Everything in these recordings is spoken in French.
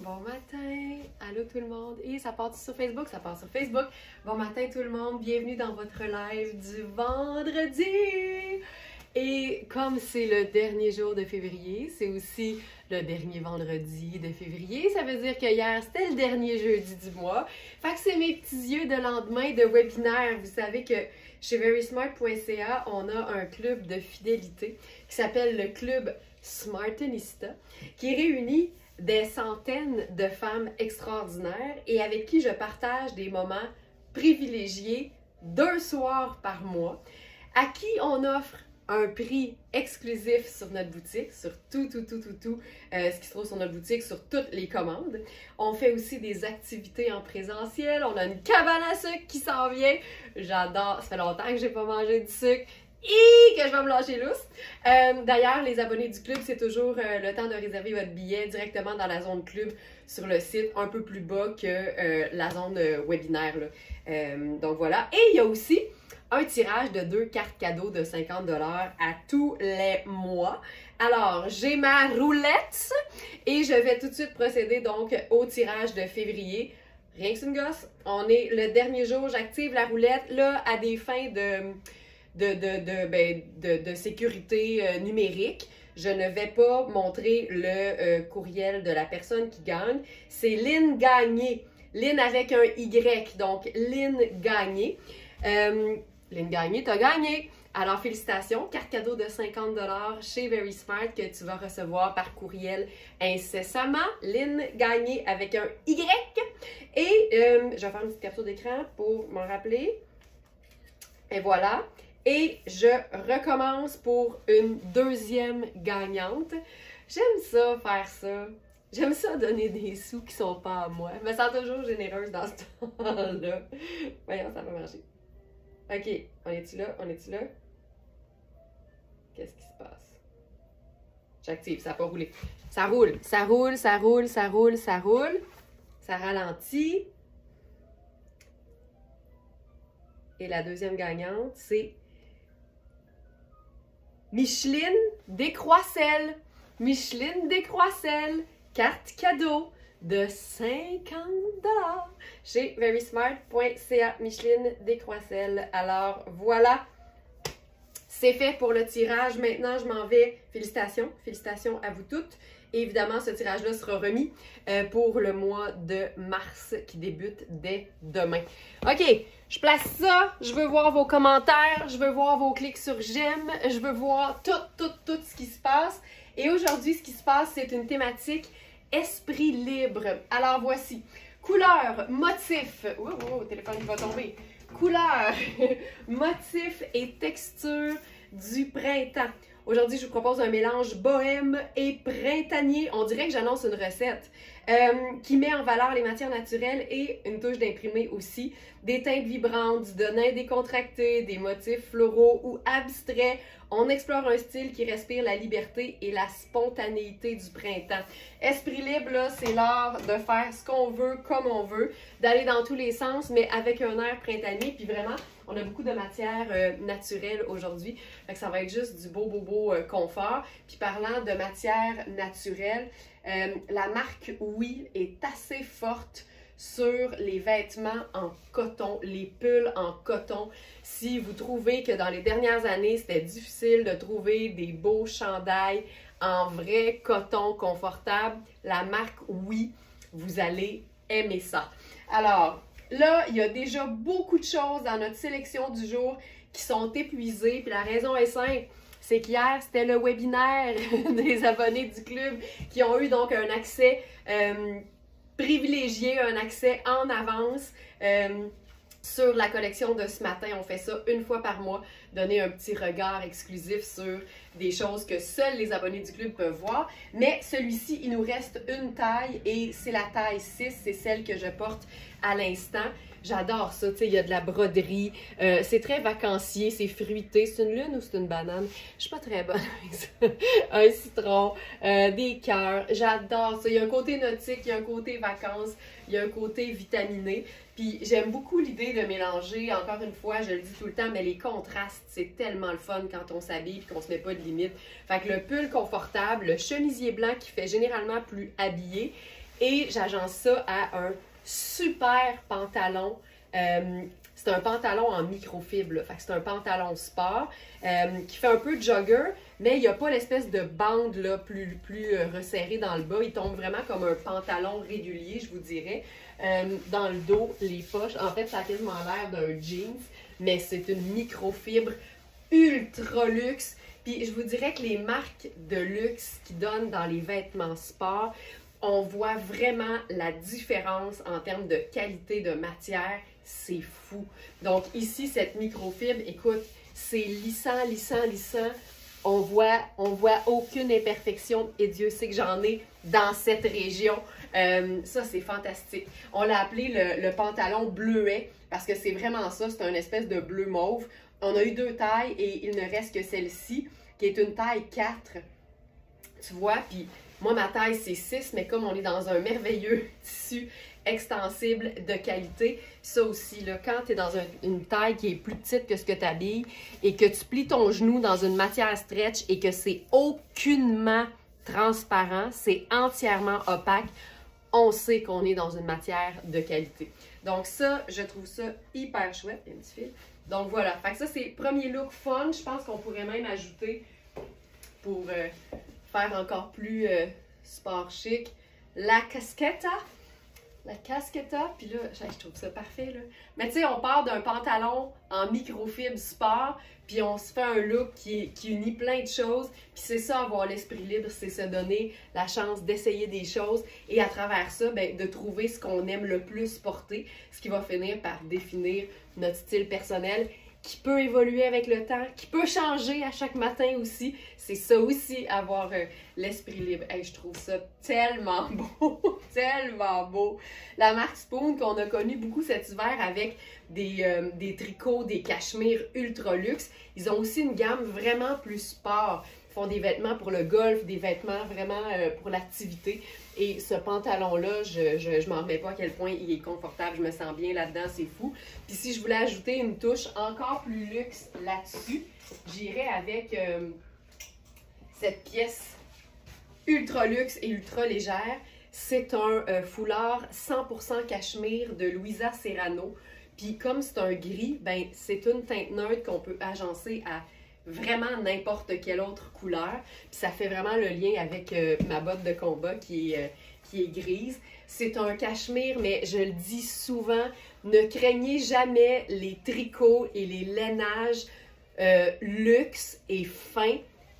Bon matin, allô tout le monde. Et ça part sur Facebook, ça part sur Facebook. Bon matin tout le monde, bienvenue dans votre live du vendredi. Et comme c'est le dernier jour de février, c'est aussi le dernier vendredi de février. Ça veut dire que hier, c'était le dernier jeudi du mois. Fait que c'est mes petits yeux de lendemain de webinaire. Vous savez que chez verysmart.ca, on a un club de fidélité qui s'appelle le club Smartenista, qui réunit des centaines de femmes extraordinaires et avec qui je partage des moments privilégiés 2 soirs par mois, à qui on offre un prix exclusif sur notre boutique, sur tout ce qui se trouve sur notre boutique, sur toutes les commandes. On fait aussi des activités en présentiel. On a une cabane à sucre qui s'en vient. J'adore. Ça fait longtemps que j'ai pas mangé du sucre. Et que je vais me lâcher lousse. D'ailleurs, les abonnés du club, c'est toujours le temps de réserver votre billet directement dans la zone club sur le site, un peu plus bas que la zone webinaire. Donc voilà. Et il y a aussi un tirage de 2 cartes cadeaux de 50$ à tous les mois. Alors, j'ai ma roulette et je vais tout de suite procéder donc au tirage de février. Rien que c'est une gosse. On est le dernier jour, j'active la roulette là à des fins de sécurité numérique. Je ne vais pas montrer le courriel de la personne qui gagne. C'est Lynn Gagné. Lynn avec un Y. Donc, Lynn Gagné. Lynn Gagné, t'as gagné! Alors, félicitations. Carte cadeau de 50$ chez Verysmart que tu vas recevoir par courriel incessamment. Lynn Gagné avec un Y. Et je vais faire une petite capture d'écran pour m'en rappeler. Et voilà. Et je recommence pour une deuxième gagnante. J'aime ça, faire ça. J'aime ça donner des sous qui sont pas à moi. Je me sens toujours généreuse dans ce temps-là. Voyons, ça va marcher. OK, on est-tu là? On est-tu là? Qu'est-ce qui se passe? J'active, ça n'a pas roulé. Ça roule, ça roule, ça roule, ça roule, ça roule. Ça ralentit. Et la deuxième gagnante, c'est Micheline Descroisselles. Micheline Descroisselles, carte cadeau de 50$ chez verysmart.ca. Micheline Descroisselles. Alors voilà, c'est fait pour le tirage. Maintenant, je m'en vais. Félicitations, félicitations à vous toutes. Et évidemment, ce tirage-là sera remis pour le mois de mars qui débute dès demain. OK, je place ça. Je veux voir vos commentaires. Je veux voir vos clics sur j'aime. Je veux voir tout ce qui se passe. Et aujourd'hui, ce qui se passe, c'est une thématique esprit libre. Alors voici. Couleur, motif. Oh, téléphone qui va tomber. Couleur, motif et texture du printemps. Aujourd'hui, je vous propose un mélange bohème et printanier. On dirait que j'annonce une recette qui met en valeur les matières naturelles et une touche d'imprimé aussi. Des teintes vibrantes, du denim décontracté, des motifs floraux ou abstraits. On explore un style qui respire la liberté et la spontanéité du printemps. Esprit libre, là, c'est l'art de faire ce qu'on veut, comme on veut, d'aller dans tous les sens, mais avec un air printanier. Puis vraiment, on a beaucoup de matières naturelles aujourd'hui. Fait que ça va être juste du beau confort. Puis parlant de matières naturelles, la marque Oui est assez forte sur les vêtements en coton, les pulls en coton. Si vous trouvez que dans les dernières années, c'était difficile de trouver des beaux chandails en vrai coton confortable, la marque Oui, vous allez aimer ça. Alors, là, il y a déjà beaucoup de choses dans notre sélection du jour qui sont épuisées. Puis la raison est simple, c'est qu'hier, c'était le webinaire des abonnés du club qui ont eu donc un accès privilégié, un accès en avance sur la collection de ce matin. On fait ça une fois par mois, donner un petit regard exclusif sur des choses que seuls les abonnés du club peuvent voir. Mais celui-ci, il nous reste une taille et c'est la taille 6, c'est celle que je porte à l'instant. J'adore ça, tu sais, il y a de la broderie, c'est très vacancier, c'est fruité. C'est une lune ou c'est une banane? Je suis pas très bonne avec ça. Un citron, des cœurs, j'adore ça. Il y a un côté nautique, il y a un côté vacances, il y a un côté vitaminé. Puis j'aime beaucoup l'idée de mélanger, encore une fois, je le dis tout le temps, mais les contrastes, c'est tellement le fun quand on s'habille et qu'on se met pas de limite. Fait que le pull confortable, le chemisier blanc qui fait généralement plus habillé, Et j'agence ça à un super pantalon. C'est un pantalon en microfibre, là. Fait que c'est un pantalon sport qui fait un peu jogger, mais il n'y a pas l'espèce de bande là, plus resserrée dans le bas. Il tombe vraiment comme un pantalon régulier, je vous dirais. Dans le dos, les poches, en fait, ça a quasiment l'air d'un jeans, mais c'est une microfibre ultra luxe. Puis je vous dirais que les marques de luxe qui donnent dans les vêtements sport, on voit vraiment la différence en termes de qualité de matière. C'est fou. Donc ici, cette microfibre, écoute, c'est lissant, lissant, lissant. On voit aucune imperfection et Dieu sait que j'en ai dans cette région. Ça, c'est fantastique. On l'a appelé le pantalon bleuet parce que c'est vraiment ça, c'est une espèce de bleu mauve. On a eu 2 tailles et il ne reste que celle-ci qui est une taille 4. Tu vois, puis moi, ma taille, c'est 6, mais comme on est dans un merveilleux tissu extensible de qualité, ça aussi, là, quand tu es dans une taille qui est plus petite que ce que tu habilles et que tu plies ton genou dans une matière stretch et que c'est aucunement transparent, c'est entièrement opaque, on sait qu'on est dans une matière de qualité. Donc ça, je trouve ça hyper chouette. Il y a un petit fil. Donc voilà, fait que ça, c'est premier look fun. Je pense qu'on pourrait même ajouter, pour faire encore plus sport chic, la casquetta. La casquetta, puis là, je trouve ça parfait, là. Mais tu sais, on part d'un pantalon en microfibre sport, puis on se fait un look qui unit plein de choses. Puis c'est ça, avoir l'esprit libre, c'est se donner la chance d'essayer des choses et à travers ça, ben, de trouver ce qu'on aime le plus porter, ce qui va finir par définir notre style personnel, qui peut évoluer avec le temps, qui peut changer à chaque matin aussi. C'est ça aussi, avoir l'esprit libre. Hey, je trouve ça tellement beau, tellement beau. La marque Spoon qu'on a connue beaucoup cet hiver avec des tricots, des cachemires ultra luxe, ils ont aussi une gamme vraiment plus sport. Ils font des vêtements pour le golf, des vêtements vraiment pour l'activité. Et ce pantalon-là, je m'en remets pas à quel point il est confortable, je me sens bien là-dedans, c'est fou. Puis si je voulais ajouter une touche encore plus luxe là-dessus, j'irais avec cette pièce ultra luxe et ultra légère. C'est un foulard 100% cachemire de Louisa Serrano. Puis comme c'est un gris, ben c'est une teinte neutre qu'on peut agencer à vraiment n'importe quelle autre couleur. Puis ça fait vraiment le lien avec ma botte de combat qui est grise. C'est un cachemire, mais je le dis souvent, ne craignez jamais les tricots et les lainages luxe et fins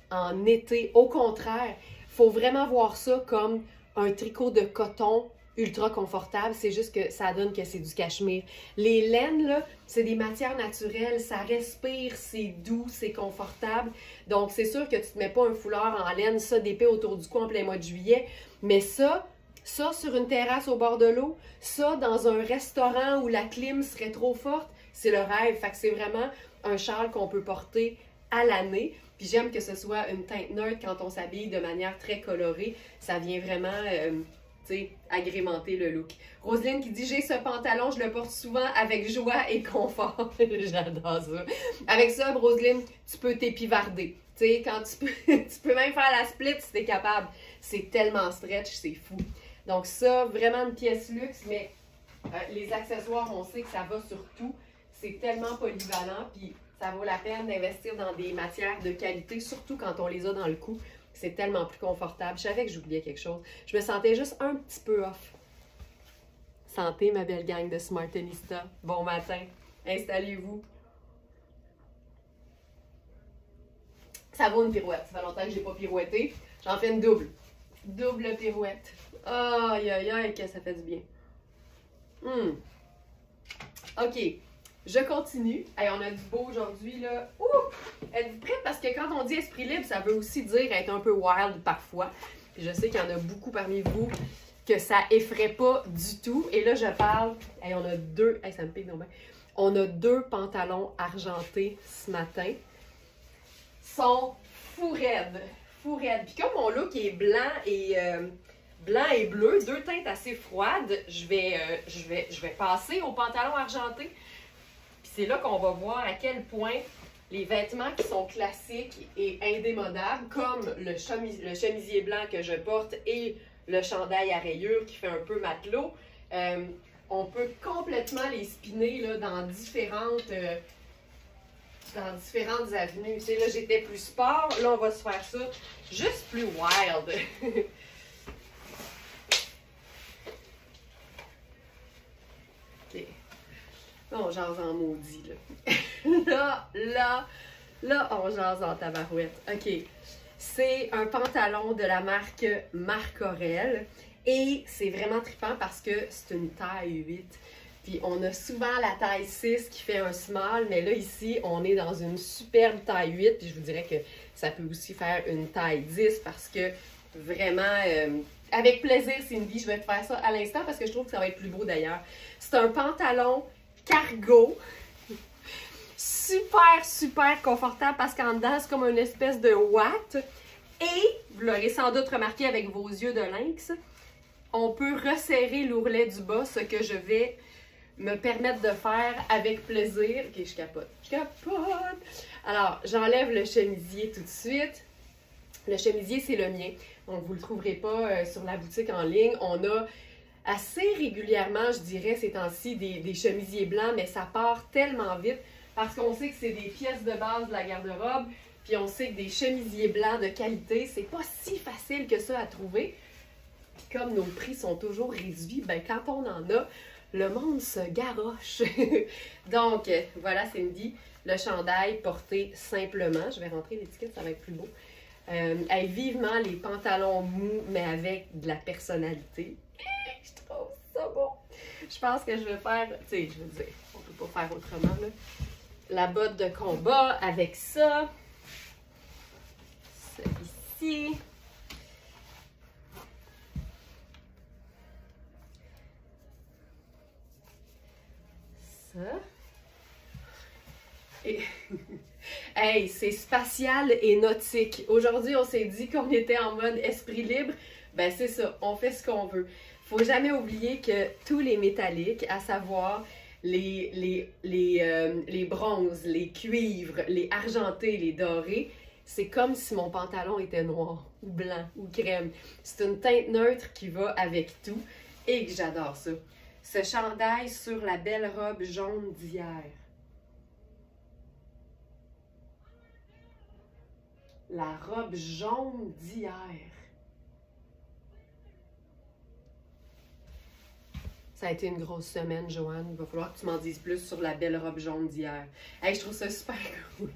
en été. Au contraire, il faut vraiment voir ça comme un tricot de coton ultra confortable, c'est juste que ça donne que c'est du cachemire. Les laines, là, c'est des matières naturelles, ça respire, c'est doux, c'est confortable. Donc, c'est sûr que tu te mets pas un foulard en laine, ça, d'épais autour du cou en plein mois de juillet, mais ça sur une terrasse au bord de l'eau, ça dans un restaurant où la clim serait trop forte, c'est le rêve. Fait que c'est vraiment un châle qu'on peut porter à l'année. Puis j'aime que ce soit une teinte neutre quand on s'habille de manière très colorée. Ça vient vraiment agrémenter le look. Roselyne qui dit « J'ai ce pantalon, je le porte souvent avec joie et confort. » J'adore ça. Avec ça, Roselyne, tu peux t'épivarder. Tu sais, quand tu peux même faire la split si t'es capable. C'est tellement stretch, c'est fou. Donc ça, vraiment une pièce luxe, mais les accessoires, on sait que ça va sur tout. C'est tellement polyvalent, puis ça vaut la peine d'investir dans des matières de qualité, surtout quand on les a dans le cou. C'est tellement plus confortable. Je savais que j'oubliais quelque chose. Je me sentais juste un petit peu off. Santé, ma belle gang de Smartenista. Bon matin. Installez-vous. Ça vaut une pirouette. Ça fait longtemps que je n'ai pas pirouetté. J'en fais une double. Double pirouette. Aïe, aïe, aïe, que ça fait du bien. OK. Je continue. Hey, on a du beau aujourd'hui, là. Ouh! Êtes-vous prête? Parce que quand on dit esprit libre, ça veut aussi dire être un peu wild parfois. Puis je sais qu'il y en a beaucoup parmi vous que ça effraie pas du tout. Et là, je parle... Hey, on a deux... Hey, ça me pique donc bien. On a 2 pantalons argentés ce matin. Ils sont fou raides. Fou raides. Puis comme mon look est blanc et bleu, 2 teintes assez froides, je vais passer au pantalon argenté. Puis c'est là qu'on va voir à quel point les vêtements qui sont classiques et indémodables, comme le chemisier blanc que je porte et le chandail à rayures qui fait un peu matelot. On peut complètement les spinner là, dans différentes avenues. Tu sais, là, j'étais plus sport. Là, on va se faire ça juste plus wild. OK. Là, on jase en maudit, là. Là, on jase en tabarouette. OK. C'est un pantalon de la marque Marc Aurèle. Et c'est vraiment trippant parce que c'est une taille 8. Puis on a souvent la taille 6 qui fait un small, mais là ici, on est dans une superbe taille 8. Puis je vous dirais que ça peut aussi faire une taille 10 parce que vraiment, avec plaisir Cindy, je vais te faire ça à l'instant parce que je trouve que ça va être plus beau d'ailleurs. C'est un pantalon cargo. Super, super confortable parce qu'en dedans, c'est comme une espèce de watt. Et, vous l'aurez sans doute remarqué avec vos yeux de lynx, on peut resserrer l'ourlet du bas, ce que je vais me permettre de faire avec plaisir. Ok, je capote. Je capote! Alors, j'enlève le chemisier tout de suite. Le chemisier, c'est le mien. Donc, vous ne le trouverez pas sur la boutique en ligne. On a assez régulièrement, je dirais, ces temps-ci, des chemisiers blancs, mais ça part tellement vite parce qu'on sait que c'est des pièces de base de la garde-robe, puis on sait que des chemisiers blancs de qualité, c'est pas si facile que ça à trouver. Puis comme nos prix sont toujours réduits, ben quand on en a, le monde se garoche. Donc, voilà Cindy, le chandail porté simplement. Je vais rentrer l'étiquette, ça va être plus beau. Hey, vivement les pantalons mous, mais avec de la personnalité. Je trouve ça beau. Je pense que je vais faire, tu sais, je veux dire, on peut pas faire autrement, là. La botte de combat avec ça. Ça ici. Ça. Et hey, c'est spatial et nautique. Aujourd'hui, on s'est dit qu'on était en mode esprit libre. Ben c'est ça, on fait ce qu'on veut. Faut jamais oublier que tous les métalliques, à savoir les bronzes, les cuivres, les argentés, les dorés, c'est comme si mon pantalon était noir ou blanc ou crème. C'est une teinte neutre qui va avec tout et que j'adore ça. Ce chandail sur la belle robe jaune d'hier. La robe jaune d'hier. Ça a été une grosse semaine, Joanne. Il va falloir que tu m'en dises plus sur la belle robe jaune d'hier. Hey, je trouve ça super cool.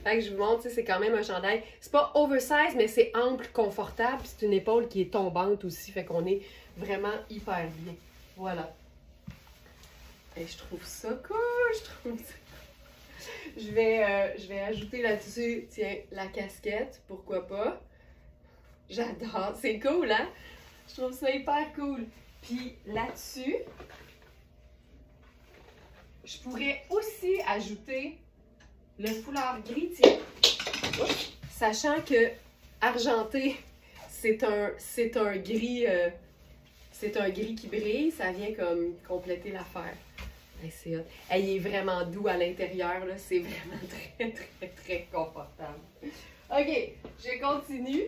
Fait que je vous montre, c'est quand même un chandail. C'est pas oversize, mais c'est ample, confortable. C'est une épaule qui est tombante aussi. Fait qu'on est vraiment hyper bien. Voilà. Et je trouve ça cool. Je trouve ça cool. Je vais ajouter là-dessus, tiens, la casquette. Pourquoi pas? J'adore. C'est cool, hein? Je trouve ça hyper cool. Puis là-dessus, je pourrais aussi ajouter le foulard gris, tiens. Oups. Sachant que argenté, c'est un gris qui brille, ça vient comme compléter l'affaire. Hey, c'est hot. Hey, il est vraiment doux à l'intérieur, là. C'est vraiment très, très, très confortable. OK, je continue.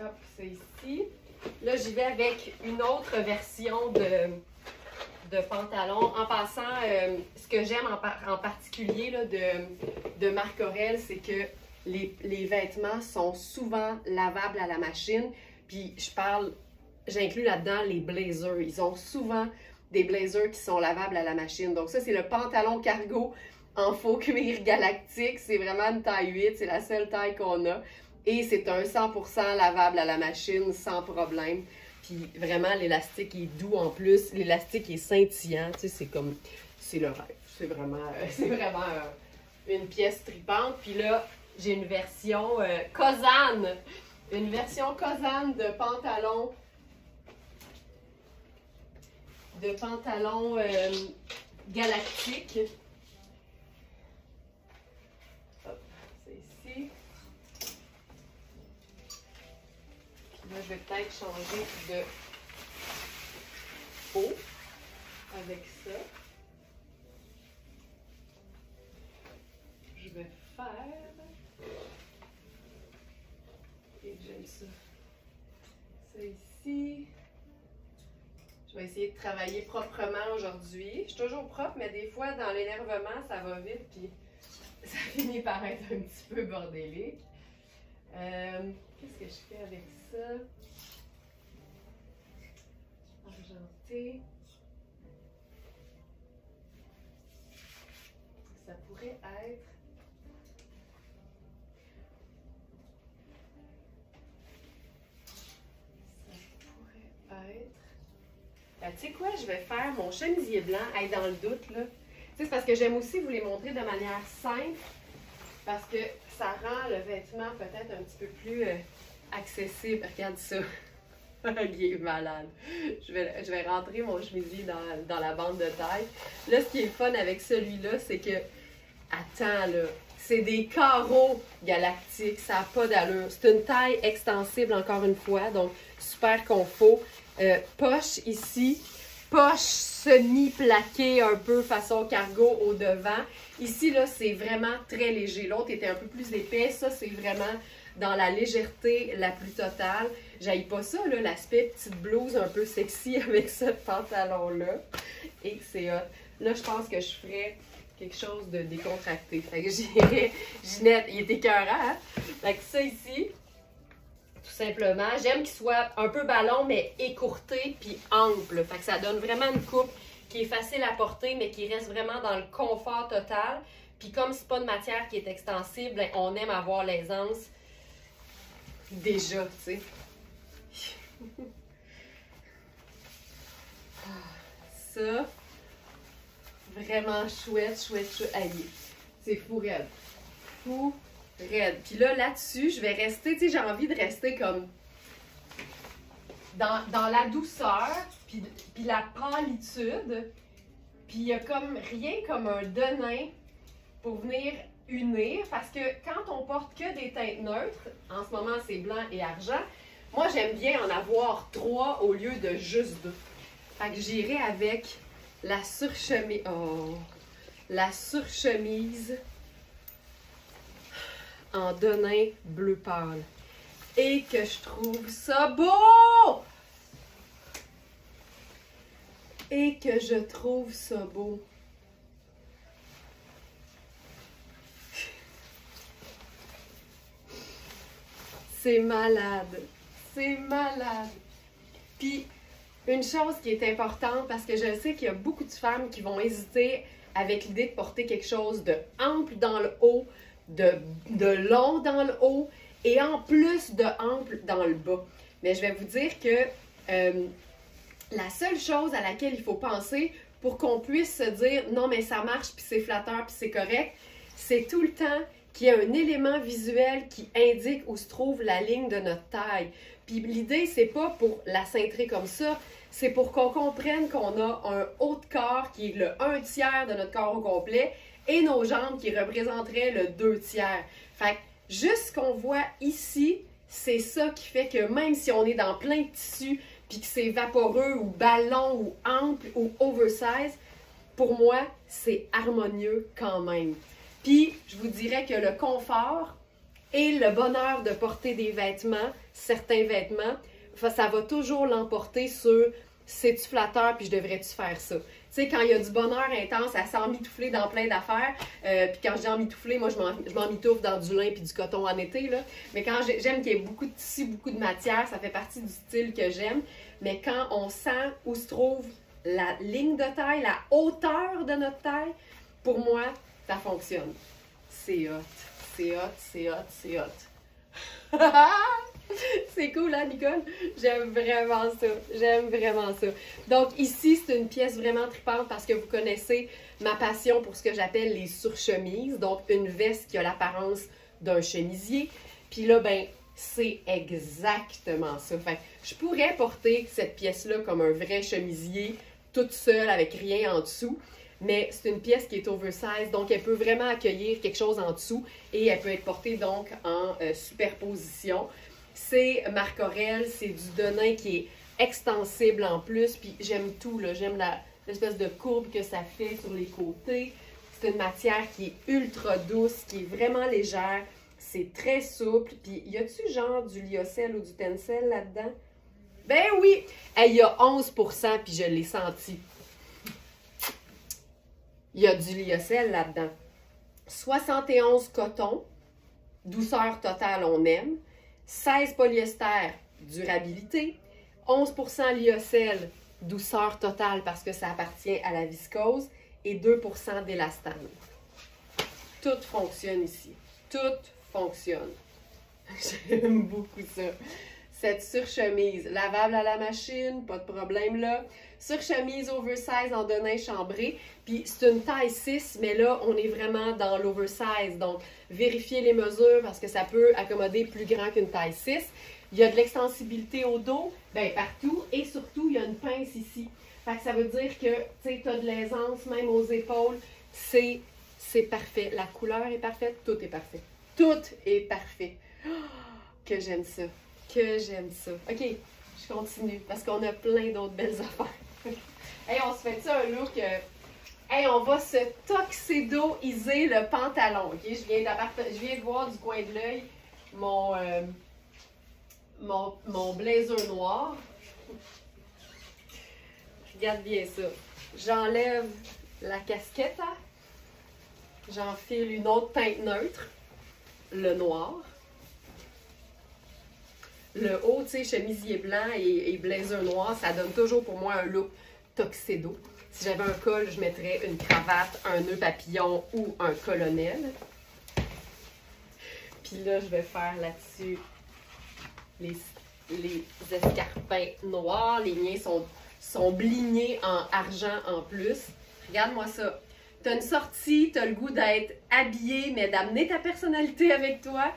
Hop, c'est ici. Là, j'y vais avec une autre version de pantalon. En passant, ce que j'aime en particulier là, de Marc Aurèle, c'est que les vêtements sont souvent lavables à la machine. Puis j'inclus là-dedans les blazers. Ils ont souvent des blazers qui sont lavables à la machine. Donc ça, c'est le pantalon cargo en faux cuir galactique. C'est vraiment une taille 8. C'est la seule taille qu'on a. Et c'est un 100% lavable à la machine sans problème. Puis vraiment, l'élastique est doux en plus. L'élastique est scintillant. Tu sais, c'est le rêve. C'est vraiment une pièce tripante. Puis là, j'ai une version Kozan. Une version Kozan de pantalon. Galactique. Hop, c'est ici. Là, je vais peut-être changer de haut avec ça. Je vais faire, et j'aime ça, Ça ici. Je vais essayer de travailler proprement aujourd'hui. Je suis toujours propre, mais des fois, dans l'énervement, ça va vite, puis ça finit par être un petit peu bordélique. Qu'est-ce que je fais avec ça? Argenté. Ça pourrait être... tu sais quoi, je vais faire mon chemisier blanc, être dans le doute, là. Tu sais, c'est parce que j'aime aussi vous les montrer de manière simple, parce que ça rend le vêtement peut-être un petit peu plus accessible. Regarde ça. Il est malade. Je vais rentrer mon chemisier dans la bande de taille. Là, ce qui est fun avec celui-là, c'est que, attends, là, c'est des carreaux galactiques, ça n'a pas d'allure. C'est une taille extensible, encore une fois, donc super confort. Poche ici, poche semi-plaquée un peu façon cargo au devant. Ici, là, c'est vraiment très léger. L'autre était un peu plus épais. Ça, c'est vraiment dans la légèreté la plus totale. J'haïs pas ça, là, l'aspect petite blouse un peu sexy avec ce pantalon-là. Et c'est hot. Là, je pense que je ferais quelque chose de décontracté. Fait que j'irais, Ginette, il est écœurant, hein? Fait que ça ici, tout simplement. J'aime qu'il soit un peu ballon, mais écourté puis ample. Fait que ça donne vraiment une coupe qui est facile à porter, mais qui reste vraiment dans le confort total. Puis comme c'est pas une matière qui est extensible, on aime avoir l'aisance déjà, tu sais. Ça, vraiment chouette, chouette, chouette. Allez, c'est fou raide. Fou raide. Puis là-dessus, je vais rester, tu sais, j'ai envie de rester comme dans la douceur, puis la pâlitude. Puis il y a comme rien comme un denain pour venir unir, parce que quand on porte que des teintes neutres, en ce moment c'est blanc et argent, moi j'aime bien en avoir 3 au lieu de juste 2. Fait que j'irai avec la surchemise. Oh! La surchemise en denain bleu pâle. Et que je trouve ça beau! Et que je trouve ça beau. C'est malade. C'est malade. Puis, une chose qui est importante, parce que je sais qu'il y a beaucoup de femmes qui vont hésiter avec l'idée de porter quelque chose de ample dans le haut, de long dans le haut, et en plus de ample dans le bas. Mais je vais vous dire que la seule chose à laquelle il faut penser pour qu'on puisse se dire « Non, mais ça marche, puis c'est flatteur, puis c'est correct », c'est tout le temps qu'il y a un élément visuel qui indique où se trouve la ligne de notre taille. Puis l'idée, c'est pas pour la cintrer comme ça, c'est pour qu'on comprenne qu'on a un haut de corps qui est le 1/3 de notre corps au complet et nos jambes qui représenteraient le 2/3. Fait que juste ce qu'on voit ici, c'est ça qui fait que même si on est dans plein de tissus, puis que c'est vaporeux ou ballon ou ample ou oversize, pour moi, c'est harmonieux quand même. Puis, je vous dirais que le confort et le bonheur de porter des vêtements, certains vêtements, ça va toujours l'emporter sur « c'est-tu flatteur, puis je devrais-tu faire ça? » Tu sais, quand il y a du bonheur intense à s'emmitoufler dans plein d'affaires, puis quand je dis emmitoufler, moi je m'emmitoufle dans du lin puis du coton en été, là. Mais quand j'aime qu'il y ait beaucoup de tissu, beaucoup de matière, ça fait partie du style que j'aime. Mais quand on sent où se trouve la ligne de taille, la hauteur de notre taille, pour moi, ça fonctionne. C'est hot, c'est hot, c'est hot, c'est hot. C'est cool, hein, Nicole? J'aime vraiment ça. J'aime vraiment ça. Donc, ici, c'est une pièce vraiment tripante parce que vous connaissez ma passion pour ce que j'appelle les surchemises. Donc, une veste qui a l'apparence d'un chemisier. Puis là, ben, c'est exactement ça. Fait que je pourrais porter cette pièce-là comme un vrai chemisier, toute seule, avec rien en dessous. Mais c'est une pièce qui est oversize, donc elle peut vraiment accueillir quelque chose en dessous et elle peut être portée donc en superposition. C'est Marc Aurèle, c'est du denain qui est extensible en plus, puis j'aime tout, là. J'aime l'espèce de courbe que ça fait sur les côtés. C'est une matière qui est ultra douce, qui est vraiment légère, c'est très souple. Puis y a-tu genre du lyocell ou du tencel là-dedans? Ben oui! Hey, il y a 11%, puis je l'ai senti. Il y a du lyocell là-dedans. 71 coton, douceur totale, on aime. 16 polyester, durabilité. 11% lyocell, douceur totale parce que ça appartient à la viscose. Et 2% d'élastane. Tout fonctionne ici. Tout fonctionne. J'aime beaucoup ça. Cette surchemise, lavable à la machine, pas de problème là. Surchemise oversize en denim chambré. Puis c'est une taille 6, mais là, on est vraiment dans l'oversize. Donc, vérifiez les mesures parce que ça peut accommoder plus grand qu'une taille 6. Il y a de l'extensibilité au dos, ben partout. Et surtout, il y a une pince ici. Fait que ça veut dire que tu as de l'aisance même aux épaules. C'est parfait. La couleur est parfaite. Tout est parfait. Tout est parfait. Oh, que j'aime ça. Que j'aime ça. OK, je continue parce qu'on a plein d'autres belles affaires. Hey, on se fait ça un look. Hey, on va se tuxedoiser le pantalon. OK, je viens de voir du coin de l'œil mon blazer noir. Regarde bien ça. J'enlève la casquette. Hein? J'enfile une autre teinte neutre. Le noir. Le haut, tu sais, chemisier blanc et blazer noir, ça donne toujours pour moi un look tuxedo. Si j'avais un col, je mettrais une cravate, un nœud papillon ou un colonel. Puis là, je vais faire là-dessus les escarpins noirs. Les miens sont blignés en argent en plus. Regarde-moi ça. T'as une sortie, t'as le goût d'être habillé, mais d'amener ta personnalité avec toi.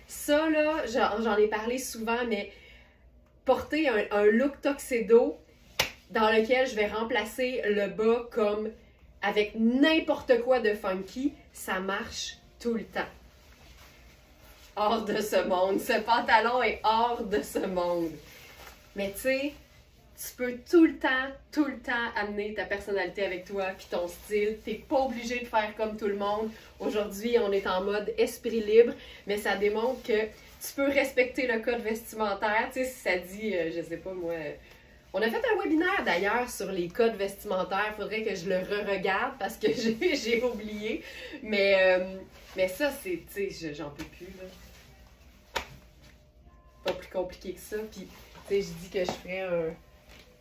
Ça, là, j'en ai parlé souvent, mais porter un look tuxedo dans lequel je vais remplacer le bas comme avec n'importe quoi de funky, ça marche tout le temps. Hors de ce monde. Ce pantalon est hors de ce monde. Mais tu sais, tu peux tout le temps amener ta personnalité avec toi puis ton style. T'es pas obligé de faire comme tout le monde. Aujourd'hui, on est en mode esprit libre, mais ça démontre que tu peux respecter le code vestimentaire. Tu sais, si ça dit, je sais pas moi... On a fait un webinaire d'ailleurs sur les codes vestimentaires. Il faudrait que je le re-regarde parce que j'ai oublié. Mais ça, c'est, tu sais, j'en peux plus, là. Pas plus compliqué que ça. Puis, tu sais, je dis que je ferais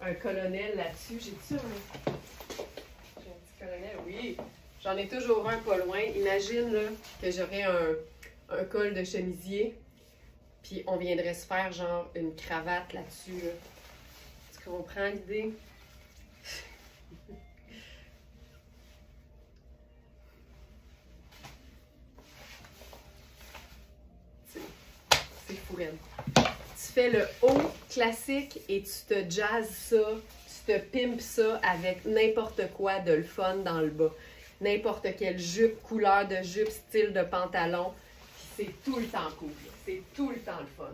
un colonel là-dessus. J'ai-tu j'ai un petit colonel? Oui. J'en ai toujours un pas loin. Imagine, là, que j'aurais un col de chemisier. Puis, on viendrait se faire, genre, une cravate là-dessus, là. Tu comprends l'idée? C'est fou, raide. Tu fais le haut classique et tu te jazzes ça, tu te pimpes ça avec n'importe quoi de le fun dans le bas. N'importe quelle jupe, couleur de jupe, style de pantalon. Puis c'est tout le temps cool. C'est tout le temps le fun.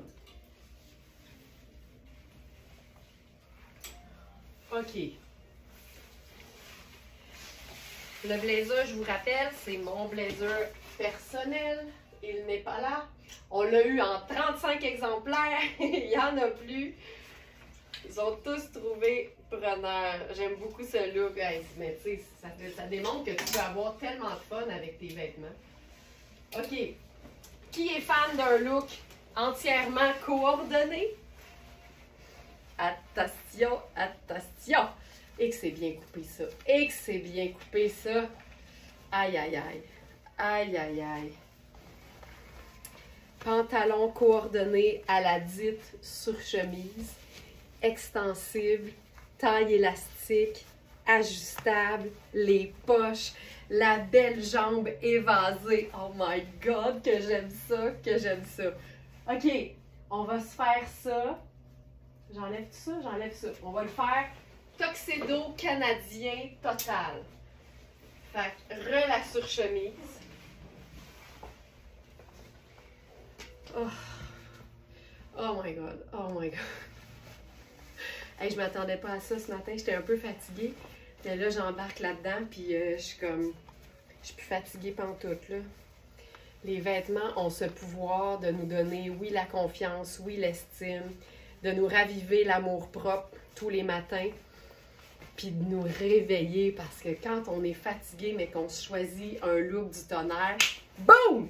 OK. Le blazer, je vous rappelle, c'est mon blazer personnel. Il n'est pas là. On l'a eu en 35 exemplaires. Il n'y en a plus. Ils ont tous trouvé preneur. J'aime beaucoup ce look. Mais tu sais, ça démontre que tu peux avoir tellement de fun avec tes vêtements. OK. Qui est fan d'un look entièrement coordonné? Attention, attention! Et que c'est bien coupé ça. Et que c'est bien coupé ça. Aïe, aïe, aïe. Aïe, aïe, aïe. Pantalon coordonné à la dite surchemise. Extensible. Taille élastique. Ajustable. Les poches. La belle jambe évasée. Oh my God, que j'aime ça, que j'aime ça. OK, on va se faire ça. J'enlève tout ça, j'enlève ça. On va le faire tuxedo canadien total. Fait que la surchemise. Oh. Oh my God, oh my God. Hey, je m'attendais pas à ça ce matin, j'étais un peu fatiguée. Mais là, j'embarque là-dedans, puis je suis comme... Je suis plus fatiguée pantoute, là. Les vêtements ont ce pouvoir de nous donner, oui, la confiance, oui, l'estime, de nous raviver l'amour-propre tous les matins, puis de nous réveiller, parce que quand on est fatigué, mais qu'on choisit un look du tonnerre, boum!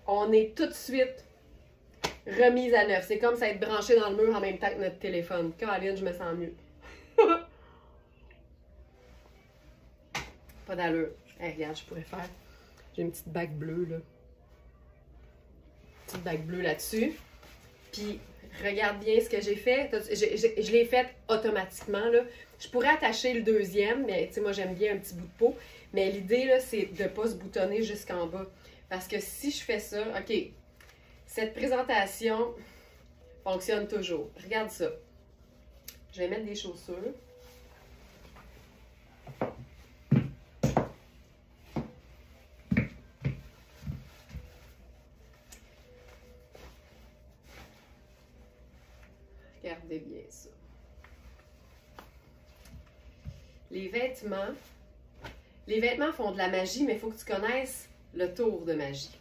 On est tout de suite remise à neuf. C'est comme ça être branché dans le mur en même temps que notre téléphone. Caroline, je me sens mieux. Pas d'allure. Hey, regarde, je pourrais faire... J'ai une petite bague bleue, là. Petite bague bleue là-dessus. Puis, regarde bien ce que j'ai fait. Je l'ai fait automatiquement, là. Je pourrais attacher le deuxième, mais tu sais, moi, j'aime bien un petit bout de peau. Mais l'idée, là, c'est de ne pas se boutonner jusqu'en bas. Parce que si je fais ça, OK, cette présentation fonctionne toujours. Regarde ça. Je vais mettre des chaussures. Regardez bien ça. Les vêtements font de la magie, mais il faut que tu connaisses le tour de magie.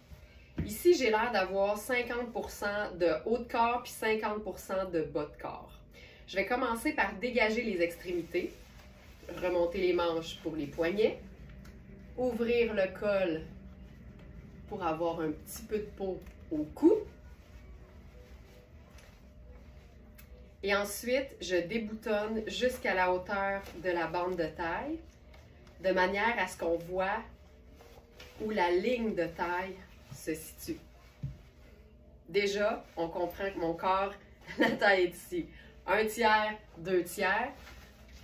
Ici, j'ai l'air d'avoir 50% de haut de corps puis 50% de bas de corps. Je vais commencer par dégager les extrémités, remonter les manches pour les poignets, ouvrir le col pour avoir un petit peu de peau au cou. Et ensuite, je déboutonne jusqu'à la hauteur de la bande de taille, de manière à ce qu'on voit où la ligne de taille se situe. Déjà, on comprend que mon corps, la taille est ici. 1 tiers, 2 tiers,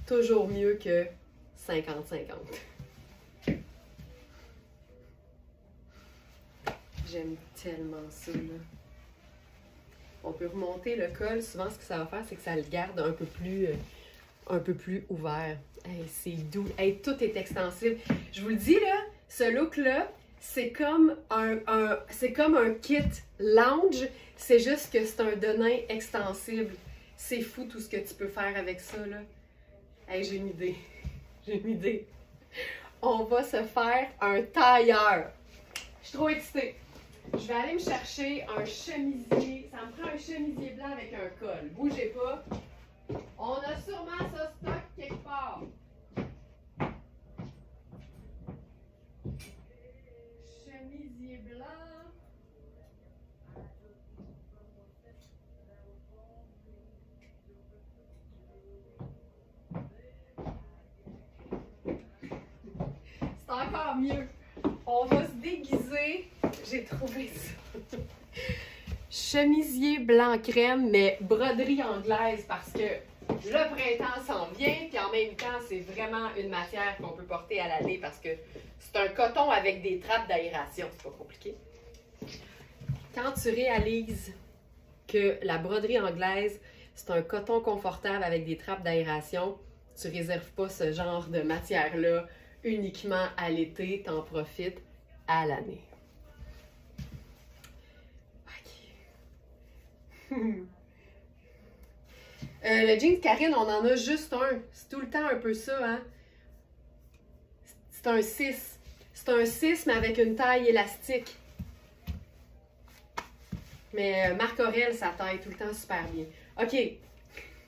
toujours mieux que 50-50. J'aime tellement ça, là. On peut remonter le col. Souvent, ce que ça va faire, c'est que ça le garde un peu plus ouvert. Hey, c'est doux. Hey, tout est extensible. Je vous le dis, là, ce look-là, c'est comme un kit lounge. C'est juste que c'est un denim extensible. C'est fou tout ce que tu peux faire avec ça, là. Hey, j'ai une idée. J'ai une idée. On va se faire un tailleur. Je suis trop excitée. Je vais aller me chercher un chemisier. Ça me prend un chemisier blanc avec un col. Bougez pas. On a sûrement ça stock quelque part. Chemisier blanc. C'est encore mieux. On va se déguiser. J'ai trouvé ça. Chemisier blanc crème, mais broderie anglaise parce que le printemps s'en vient, puis en même temps, c'est vraiment une matière qu'on peut porter à l'année parce que c'est un coton avec des trappes d'aération. C'est pas compliqué. Quand tu réalises que la broderie anglaise, c'est un coton confortable avec des trappes d'aération, tu réserves pas ce genre de matière-là uniquement à l'été, t'en profites à l'année. Le jeans Karine, on en a juste un. C'est tout le temps un peu ça, hein? C'est un 6. C'est un 6, mais avec une taille élastique. Mais Marc Aurèle, ça taille tout le temps super bien. OK.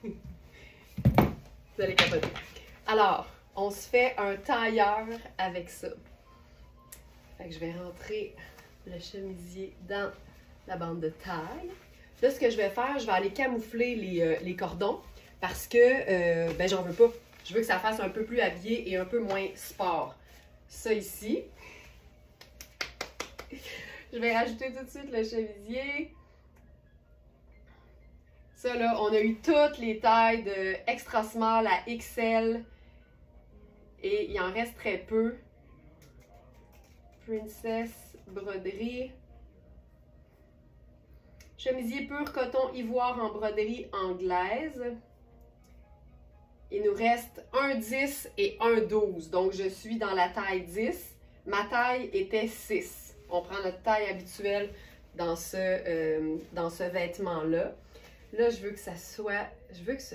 Vous allez capoter. Alors, on se fait un tailleur avec ça. Fait que je vais rentrer le chemisier dans la bande de taille. Là, ce que je vais faire, je vais aller camoufler les cordons parce que, ben, j'en veux pas. Je veux que ça fasse un peu plus habillé et un peu moins sport. Ça ici. Je vais rajouter tout de suite le chemisier. Ça, là, on a eu toutes les tailles de extra small à XL. Et il en reste très peu. Princess broderie. Chemisier pur coton ivoire en broderie anglaise. Il nous reste un 10 et un 12. Donc, je suis dans la taille 10. Ma taille était 6. On prend notre taille habituelle dans ce vêtement-là. Là, je veux que ce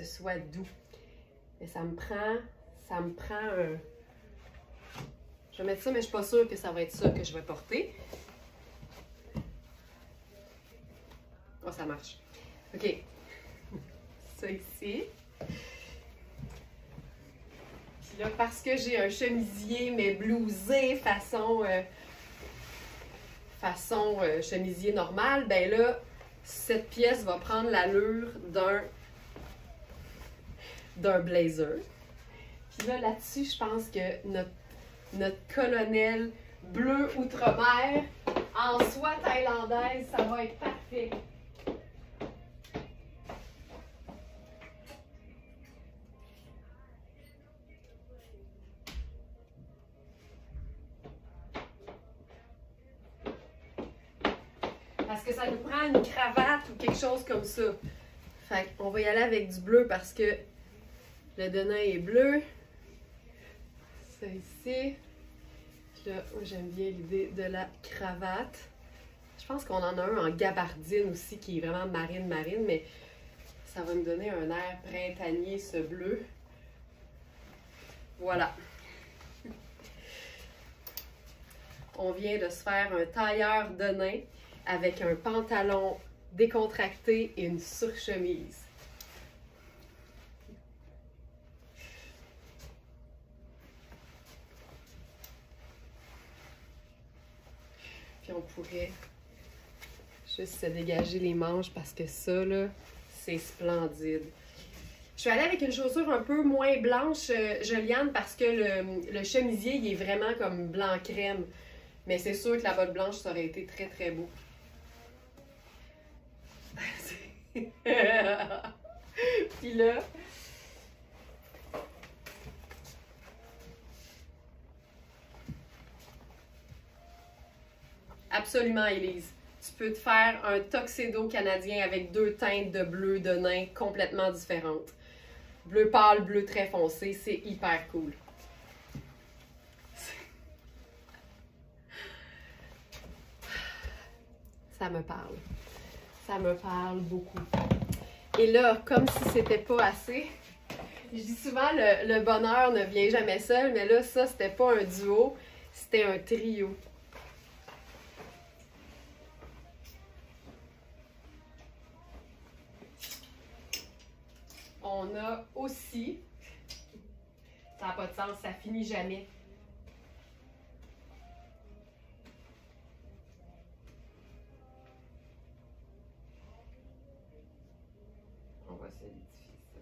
soit doux. Mais ça me prend un... Je vais mettre ça, mais je ne suis pas sûre que ça va être ça que je vais porter. Oh, ça marche. OK. Ça ici. Puis là, parce que j'ai un chemisier, mais blousé façon chemisier normal, ben là, cette pièce va prendre l'allure d'un blazer. Puis là, là-dessus, je pense que notre colonel bleu outre-mer en soie thaïlandaise, ça va être parfait. Parce que ça nous prend une cravate ou quelque chose comme ça. Fait qu'on va y aller avec du bleu parce que le denim est bleu. Ça ici. Puis là, j'aime bien l'idée de la cravate. Je pense qu'on en a un en gabardine aussi qui est vraiment marine, mais ça va nous donner un air printanier, ce bleu. Voilà. On vient de se faire un tailleur denim avec un pantalon décontracté et une surchemise. Puis on pourrait juste se dégager les manches parce que ça, là, c'est splendide. Je suis allée avec une chaussure un peu moins blanche, Joliane, parce que le chemisier, il est vraiment comme blanc crème. Mais c'est sûr que la botte blanche, ça aurait été très, très beau. Puis là... Absolument, Élise. Tu peux te faire un tuxedo canadien avec 2 teintes de bleu de nain complètement différentes. Bleu pâle, bleu très foncé, c'est hyper cool. Ça me parle. Ça me parle beaucoup. Et là, comme si c'était pas assez, je dis souvent le bonheur ne vient jamais seul, mais là, ça, c'était pas un duo, c'était un trio. On a aussi, ça n'a pas de sens, ça finit jamais. On va solidifier ça.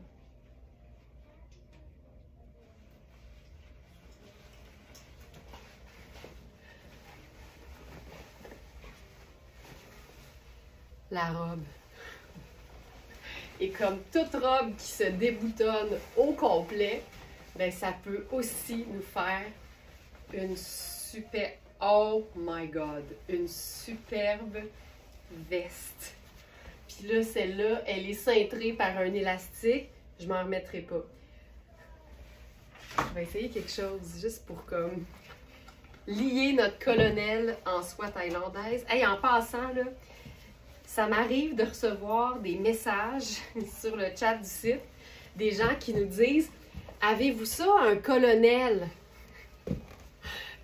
La robe. Et comme toute robe qui se déboutonne au complet, ben ça peut aussi nous faire une super, oh my god, une superbe veste. Puis là, celle-là, elle est cintrée par un élastique. Je m'en remettrai pas. Je vais essayer quelque chose, juste pour comme lier notre colonel en soie thaïlandaise. Hey, en passant, là, ça m'arrive de recevoir des messages sur le chat du site, des gens qui nous disent « Avez-vous ça, un colonel? »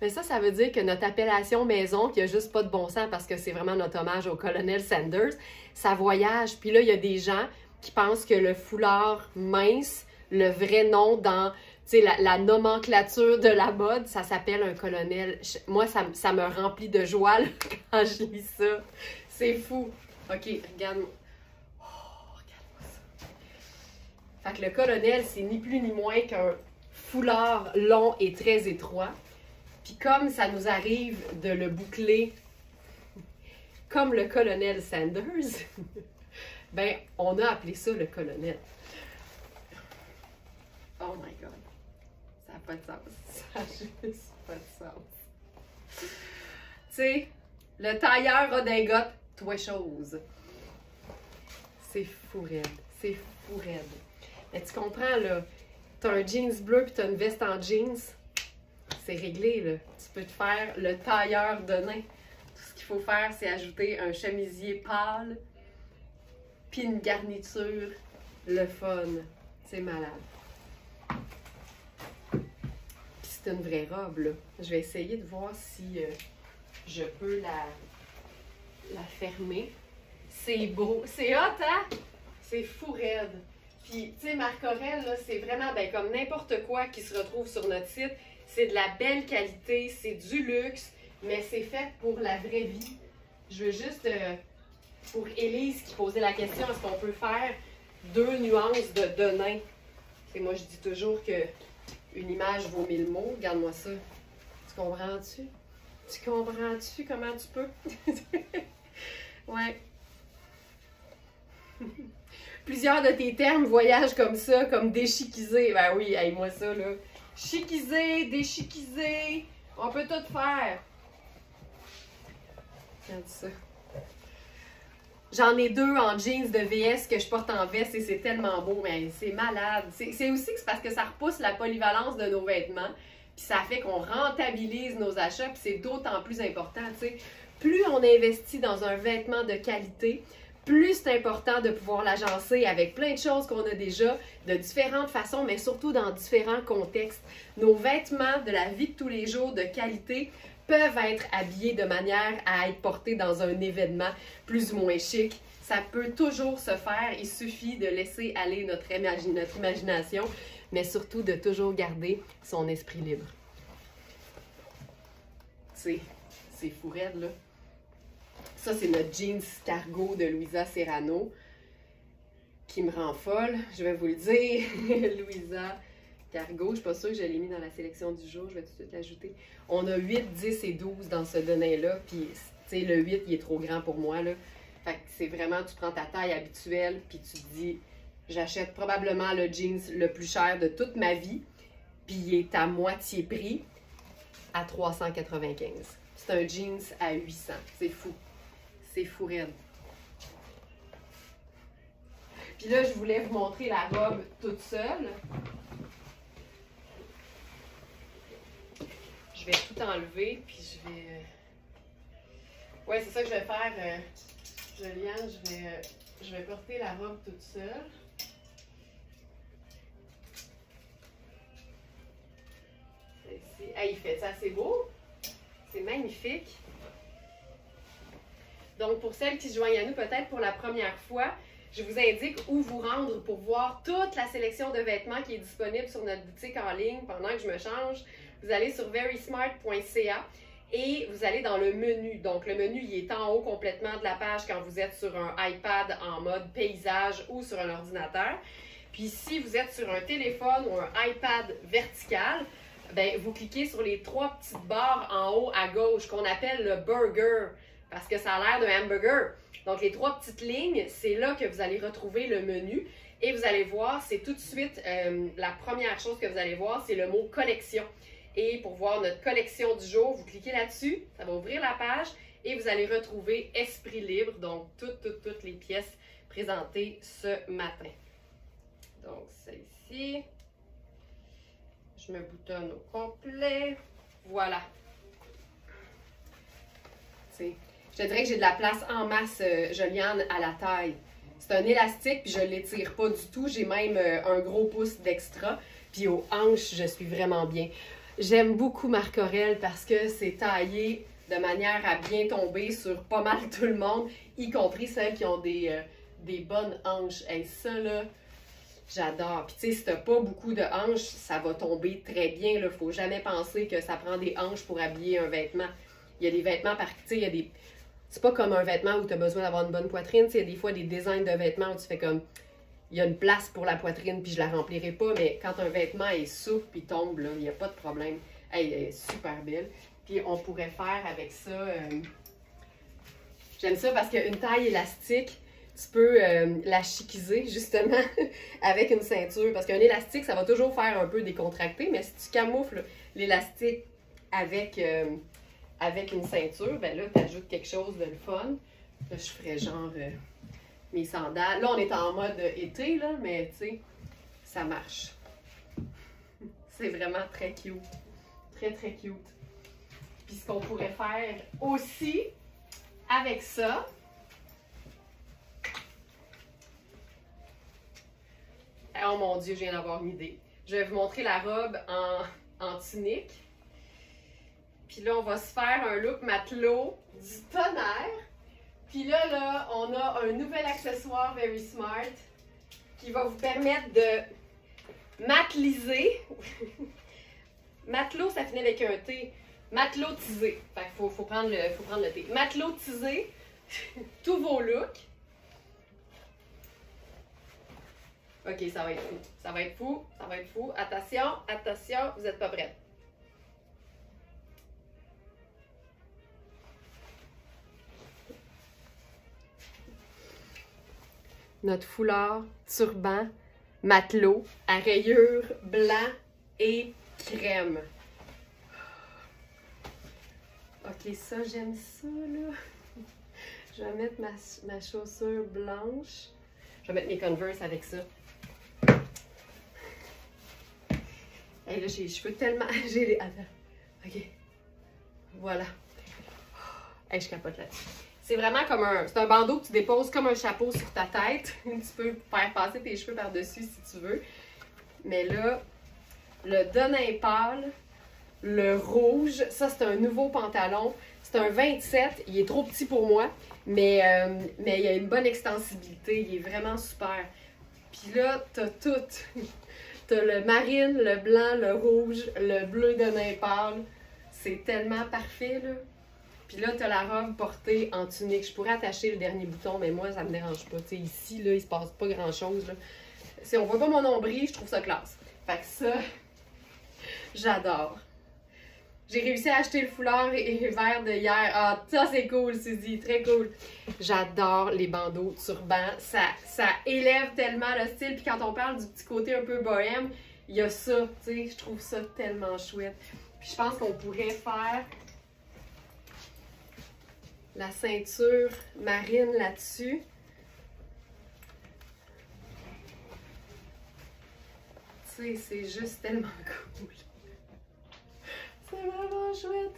Mais ça veut dire que notre appellation maison, qui a juste pas de bon sens parce que c'est vraiment notre hommage au colonel Sanders, ça voyage. Puis là, il y a des gens qui pensent que le foulard mince, le vrai nom dans la nomenclature de la mode, ça s'appelle un colonel. Moi, ça me remplit de joie là, quand je lis ça. C'est fou. OK, regarde-moi. Oh, regarde-moi ça. Fait que le colonel, c'est ni plus ni moins qu'un foulard long et très étroit. Puis comme ça nous arrive de le boucler comme le colonel Sanders, ben, on a appelé ça le colonel. Oh my God. Ça n'a pas de sens. Ça n'a juste pas de sens. Tu sais, le tailleur redingote, toi chose. C'est fou raide. C'est fou raide. Mais tu comprends, là, t'as un jeans bleu puis t'as une veste en jeans. C'est réglé, là. Tu peux te faire le tailleur de nain. Tout ce qu'il faut faire, c'est ajouter un chemisier pâle puis une garniture, le fun. C'est malade. Puis c'est une vraie robe, là. Je vais essayer de voir si je peux la fermer. C'est beau. C'est hot, hein? C'est fou raide. Puis, tu sais, Marc Aurèle, là, c'est vraiment ben, comme n'importe quoi qui se retrouve sur notre site. C'est de la belle qualité, c'est du luxe, mais c'est fait pour la vraie vie. Je veux juste, pour Élise qui posait la question, est-ce qu'on peut faire 2 nuances de nain? Et moi, je dis toujours que une image vaut 1000 mots. Regarde-moi ça. Tu comprends-tu? Tu comprends-tu comment tu peux? Ouais. Plusieurs de tes termes voyagent comme ça, comme déchiquiser. Ben oui, aille-moi ça, là. Chiquiser, déchiquiser. On peut tout faire. Regarde ça. J'en ai 2 en jeans de VS que je porte en veste et c'est tellement beau, mais c'est malade. C'est aussi que c'est parce que ça repousse la polyvalence de nos vêtements, puis ça fait qu'on rentabilise nos achats, puis c'est d'autant plus important, tu sais. Plus on investit dans un vêtement de qualité, plus c'est important de pouvoir l'agencer avec plein de choses qu'on a déjà, de différentes façons, mais surtout dans différents contextes. Nos vêtements de la vie de tous les jours de qualité peuvent être habillés de manière à être portés dans un événement plus ou moins chic. Ça peut toujours se faire, il suffit de laisser aller notre imagination, mais surtout de toujours garder son esprit libre. C'est fou raide, là. Ça, c'est notre jeans cargo de Louisa Serrano qui me rend folle, je vais vous le dire. Louisa Cargo, je ne suis pas sûre que je l'ai mis dans la sélection du jour, je vais tout de suite l'ajouter. On a 8, 10 et 12 dans ce donné-là, puis tu sais, le 8, il est trop grand pour moi, là. Fait que c'est vraiment, tu prends ta taille habituelle, puis tu te dis, j'achète probablement le jeans le plus cher de toute ma vie, puis il est à moitié prix, à 395. C'est un jeans à 800, c'est fou. C'est fou raide. Puis là, je voulais vous montrer la robe toute seule. Je vais tout enlever, puis je vais... Ouais, c'est ça que je vais faire, Juliane. Je vais porter la robe toute seule. Hey, il fait ça, c'est beau. C'est magnifique. Donc, pour celles qui se joignent à nous, peut-être pour la première fois, je vous indique où vous rendre pour voir toute la sélection de vêtements qui est disponible sur notre boutique en ligne pendant que je me change. Vous allez sur verysmart.ca et vous allez dans le menu. Donc, le menu, il est en haut complètement de la page quand vous êtes sur un iPad en mode paysage ou sur un ordinateur. Puis, si vous êtes sur un téléphone ou un iPad vertical, ben, vous cliquez sur les 3 petites barres en haut à gauche qu'on appelle le burger parce que ça a l'air d'un hamburger. Donc, les 3 petites lignes, c'est là que vous allez retrouver le menu. Et vous allez voir, c'est tout de suite, la première chose que vous allez voir, c'est le mot « collection ». Et pour voir notre collection du jour, vous cliquez là-dessus, ça va ouvrir la page et vous allez retrouver Esprit Libre, donc toutes les pièces présentées ce matin. Donc, celle-ci, je me boutonne au complet, voilà. T'sais, je te dirais que j'ai de la place en masse, Juliane, à la taille. C'est un élastique, puis je ne l'étire pas du tout. J'ai même un gros pouce d'extra. Puis aux hanches, je suis vraiment bien. J'aime beaucoup Marc Aurèle parce que c'est taillé de manière à bien tomber sur pas mal tout le monde, y compris celles qui ont des bonnes hanches. Et ça, là, j'adore. Puis tu sais, si t'as pas beaucoup de hanches, ça va tomber très bien. Il ne faut jamais penser que ça prend des hanches pour habiller un vêtement. Il y a des vêtements par... Tu sais, il y a des... C'est pas comme un vêtement où tu as besoin d'avoir une bonne poitrine. Tu sais, il y a des fois des designs de vêtements où tu fais comme... Il y a une place pour la poitrine, puis je la remplirai pas, mais quand un vêtement est souple puis tombe, là, il n'y a pas de problème. Hey, elle est super belle. Puis on pourrait faire avec ça... J'aime ça parce qu'une taille élastique, tu peux la chiquiser, justement, avec une ceinture. Parce qu'un élastique, ça va toujours faire un peu décontracté, mais si tu camoufles l'élastique avec une ceinture, ben là, tu ajoutes quelque chose de le fun. Là, je ferais genre... mes sandales. Là, on est en mode été, là, mais tu sais, ça marche. C'est vraiment très cute. Très, très cute. Puis ce qu'on pourrait faire aussi avec ça, oh mon Dieu, je viens d'avoir une idée. Je vais vous montrer la robe en tunique. Puis là, on va se faire un look matelot du tonnerre. Puis là, on a un nouvel accessoire Very Smart qui va vous permettre de mateliser. Matelot, ça finit avec un T. Matelotiser. Fait qu'il faut prendre le T. Matelotiser tous vos looks. Ok, ça va être fou. Ça va être fou. Ça va être fou. Attention, attention, vous n'êtes pas prêts. Notre foulard, turban, matelot, à rayures blanc et crème. Ok, ça, j'aime ça, là. Je vais mettre ma chaussure blanche. Je vais mettre mes Converse avec ça. Hey, là, j'ai les cheveux tellement... J'ai les... Attends. Ok. Voilà. Hey, je capote là-dessus. C'est vraiment comme un... C'est un bandeau que tu déposes comme un chapeau sur ta tête. Tu peux faire passer tes cheveux par-dessus si tu veux. Mais là, le Denain pâle, le rouge, ça, c'est un nouveau pantalon. C'est un 27. Il est trop petit pour moi. Mais il a une bonne extensibilité. Il est vraiment super. Puis là, t'as tout. T'as le marine, le blanc, le rouge, le bleu Denain pâle. C'est tellement parfait, là. Puis là, t'as la robe portée en tunique. Je pourrais attacher le dernier bouton, mais moi, ça me dérange pas. Tu sais, ici, là, il se passe pas grand-chose, là. Si on voit pas mon nombril, je trouve ça classe. Fait que ça, j'adore. J'ai réussi à acheter le foulard et vert de hier. Ah, ça, c'est cool, Suzy. Très cool. J'adore les bandeaux turbans. Ça élève tellement le style. Puis quand on parle du petit côté un peu bohème, il y a ça, tu sais. Je trouve ça tellement chouette. Puis je pense qu'on pourrait faire la ceinture marine là-dessus. Tu sais, c'est juste tellement cool. C'est vraiment chouette.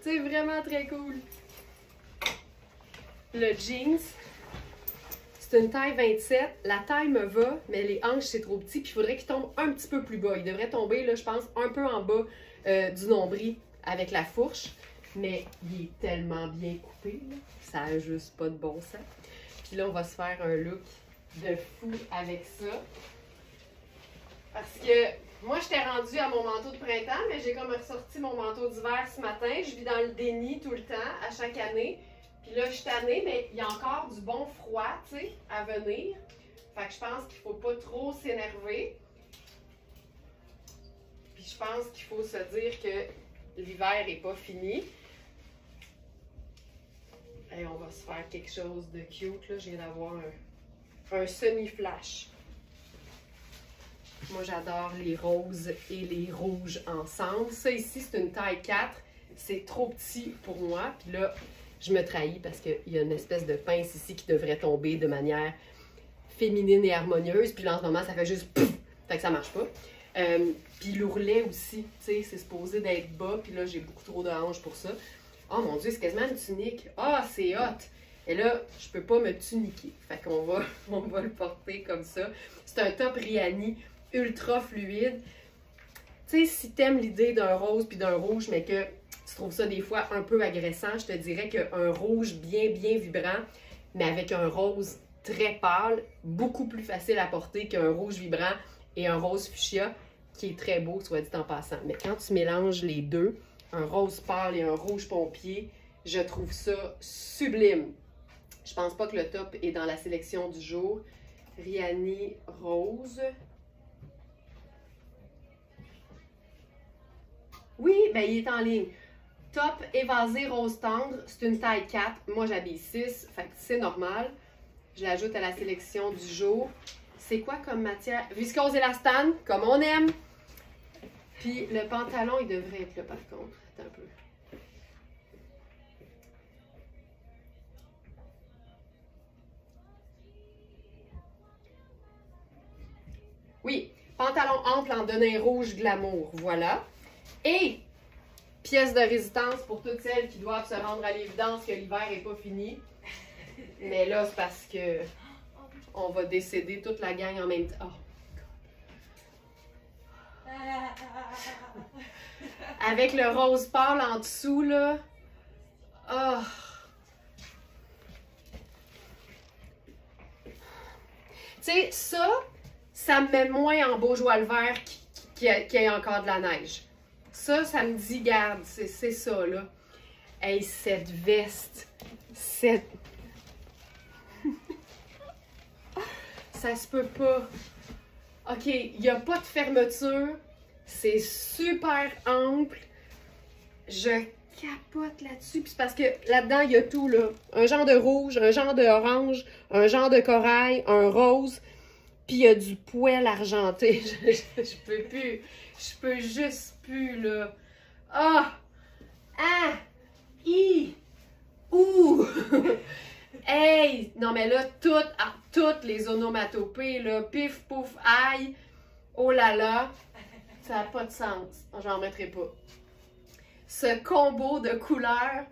C'est vraiment très cool. Le jeans, c'est une taille 27. La taille me va, mais les hanches, c'est trop petit. Puis il faudrait qu'il tombe un petit peu plus bas. Il devrait tomber, là, je pense, un peu en bas du nombril avec la fourche. Mais il est tellement bien coupé, là. Ça n'a juste pas de bon sens. Puis là, on va se faire un look de fou avec ça. Parce que moi, j'étais rendue à mon manteau de printemps, mais j'ai comme ressorti mon manteau d'hiver ce matin. Je vis dans le déni tout le temps, à chaque année. Puis là, je suis tannée, mais il y a encore du bon froid, tu sais, à venir. Fait que je pense qu'il ne faut pas trop s'énerver. Puis je pense qu'il faut se dire que l'hiver n'est pas fini. Et on va se faire quelque chose de cute, là. Je viens d'avoir un semi-flash. Moi, j'adore les roses et les rouges ensemble. Ça ici, c'est une taille 4. C'est trop petit pour moi. Puis là, je me trahis parce qu'il y a une espèce de pince ici qui devrait tomber de manière féminine et harmonieuse. Puis là, en ce moment, ça fait juste pouf! Fait que ça marche pas. Puis l'ourlet aussi, tu sais, c'est supposé d'être bas. Puis là, j'ai beaucoup trop de hanches pour ça. Oh mon Dieu, c'est quasiment une tunique. Ah, c'est hot! Et là, je peux pas me tuniquer. Fait qu'on va, on va le porter comme ça. C'est un top Rihanni ultra fluide. Tu sais, si t'aimes l'idée d'un rose puis d'un rouge, mais que tu trouves ça des fois un peu agressant, je te dirais qu'un rouge bien vibrant, mais avec un rose très pâle, beaucoup plus facile à porter qu'un rouge vibrant et un rose fuchsia, qui est très beau, soit dit en passant. Mais quand tu mélanges les deux, un rose pâle et un rouge pompier, je trouve ça sublime. Je pense pas que le top est dans la sélection du jour. Rihanni rose. Oui, ben il est en ligne. Top évasé rose tendre, c'est une taille 4. Moi, j'habille 6, fait que c'est normal. Je l'ajoute à la sélection du jour. C'est quoi comme matière? Viscose élastane, comme on aime. Puis le pantalon, il devrait être là par contre. Attends un peu. Oui, pantalon ample en Denain rouge glamour, voilà. Et pièce de résistance pour toutes celles qui doivent se rendre à l'évidence que l'hiver n'est pas fini. Mais là, c'est parce que on va décéder toute la gang en même temps. Oh. Avec le rose pâle en dessous, là. Oh. sais, ça me met moins en beau joie le vert qu'il y ait encore de la neige. Ça me dit, garde, c'est ça, là. Hey, cette veste, ça se peut pas. OK, il n'y a pas de fermeture. C'est super ample. Je capote là-dessus. Puis c'est parce que là-dedans, il y a tout, là. Un genre de rouge, un genre d'orange, un genre de corail, un rose. Puis il y a du poil argenté. Je peux plus. Je peux juste plus, là. Ah! Ah! I! Ouh! Hey! Non, mais là, toutes les onomatopées, là, pif, pouf, aïe, oh là là, ça n'a pas de sens. J'en mettrai pas. Ce combo de couleurs,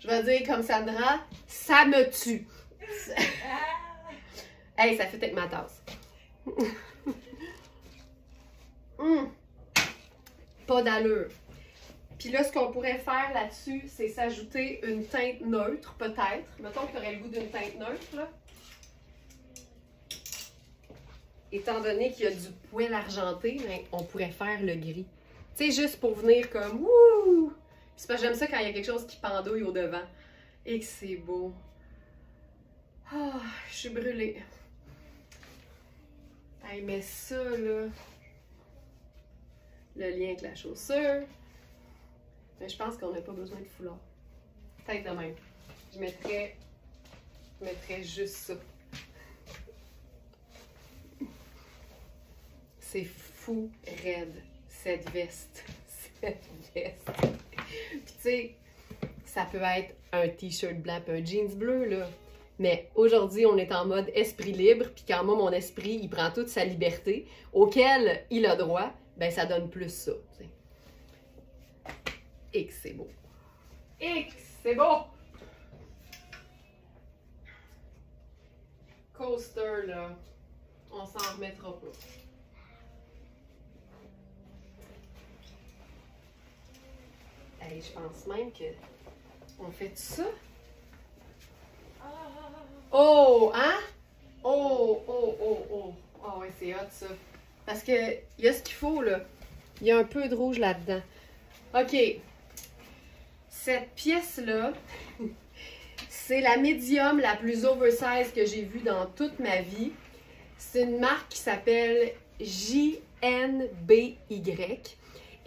je vais dire comme Sandra, ça me tue. Hey, ça fait avec ma tasse. Pas d'allure. Puis là, ce qu'on pourrait faire là-dessus, c'est s'ajouter une teinte neutre, peut-être. Mettons que tu aurais le goût d'une teinte neutre, là. Étant donné qu'il y a du poil argenté, ben, on pourrait faire le gris. Tu sais, juste pour venir comme wouh! C'est parce que j'aime ça quand il y a quelque chose qui pendouille au devant. Et que c'est beau. Ah, je suis brûlée. Hey, mais ça, là. Le lien avec la chaussure. Mais je pense qu'on n'a pas besoin de foulard. Peut-être de même. Je mettrais juste ça. C'est fou raide, cette veste. Cette veste. Puis tu sais, ça peut être un t-shirt blanc et un jeans bleu, là. Mais aujourd'hui, on est en mode esprit libre, puis quand moi, mon esprit, il prend toute sa liberté, auquel il a droit, ben ça donne plus ça, t'sais. Et que c'est beau. Et que c'est beau! Coaster, là, on s'en remettra pas. Hey, je pense même que on fait ça. Oh, hein? Oh, oh, oh, oh. Oh, ouais, c'est hot, ça. Parce que il y a ce qu'il faut, là. Il y a un peu de rouge là-dedans. OK. Cette pièce-là, c'est la médium la plus oversize que j'ai vue dans toute ma vie. C'est une marque qui s'appelle JNBY.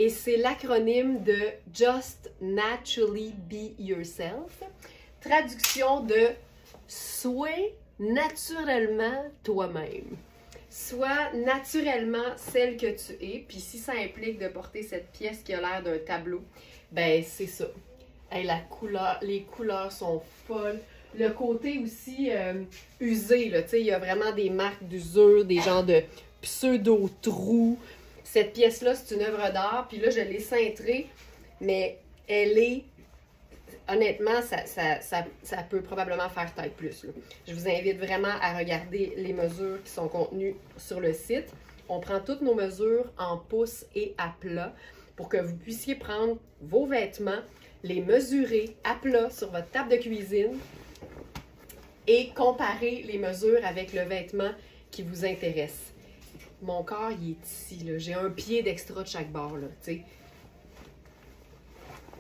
Et c'est l'acronyme de Just Naturally Be Yourself. Traduction de Sois naturellement toi-même. Sois naturellement celle que tu es. Puis si ça implique de porter cette pièce qui a l'air d'un tableau, ben c'est ça. Hey, les couleurs sont folles. Le côté aussi usé, là, tu sais, il y a vraiment des marques d'usure, des genres de pseudo-trous. Cette pièce-là, c'est une œuvre d'art. Puis là, je l'ai cintrée, mais elle est... Honnêtement, ça peut probablement faire taille plus, là. Je vous invite vraiment à regarder les mesures qui sont contenues sur le site. On prend toutes nos mesures en pouces et à plat pour que vous puissiez prendre vos vêtements, les mesurer à plat sur votre table de cuisine et comparer les mesures avec le vêtement qui vous intéresse. Mon corps, il est ici, là. J'ai un pied d'extra de chaque bord, là, tu sais.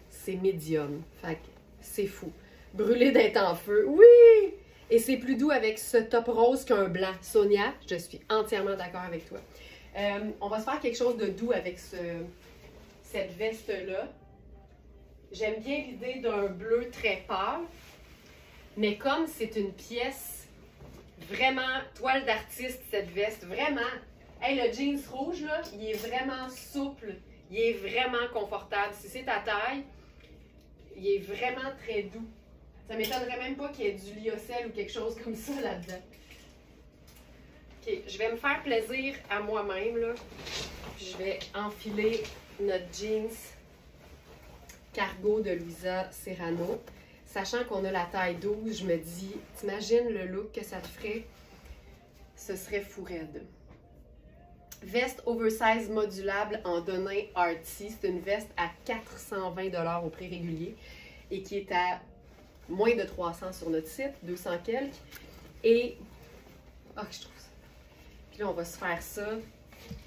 C'est médium. Fait que c'est fou. Brûlé d'être en feu. Oui! Et c'est plus doux avec ce top rose qu'un blanc. Sonia, je suis entièrement d'accord avec toi. On va se faire quelque chose de doux avec cette veste-là. J'aime bien l'idée d'un bleu très pâle. Mais comme c'est une pièce vraiment toile d'artiste, cette veste, vraiment... Hey, le jeans rouge, là, il est vraiment souple. Il est vraiment confortable. Si c'est ta taille, il est vraiment très doux. Ça m'étonnerait même pas qu'il y ait du lyocell ou quelque chose comme ça là-dedans. OK, je vais me faire plaisir à moi-même, là. Je vais enfiler notre jeans cargo de Louisa Serrano. Sachant qu'on a la taille 12, je me dis, t'imagines le look que ça te ferait? Ce serait fou raide. Veste oversize modulable en denim arty. C'est une veste à 420 $ au prix régulier et qui est à moins de 300 sur notre site, 200 quelques. Et, oh, je trouve ça. Puis là, on va se faire ça.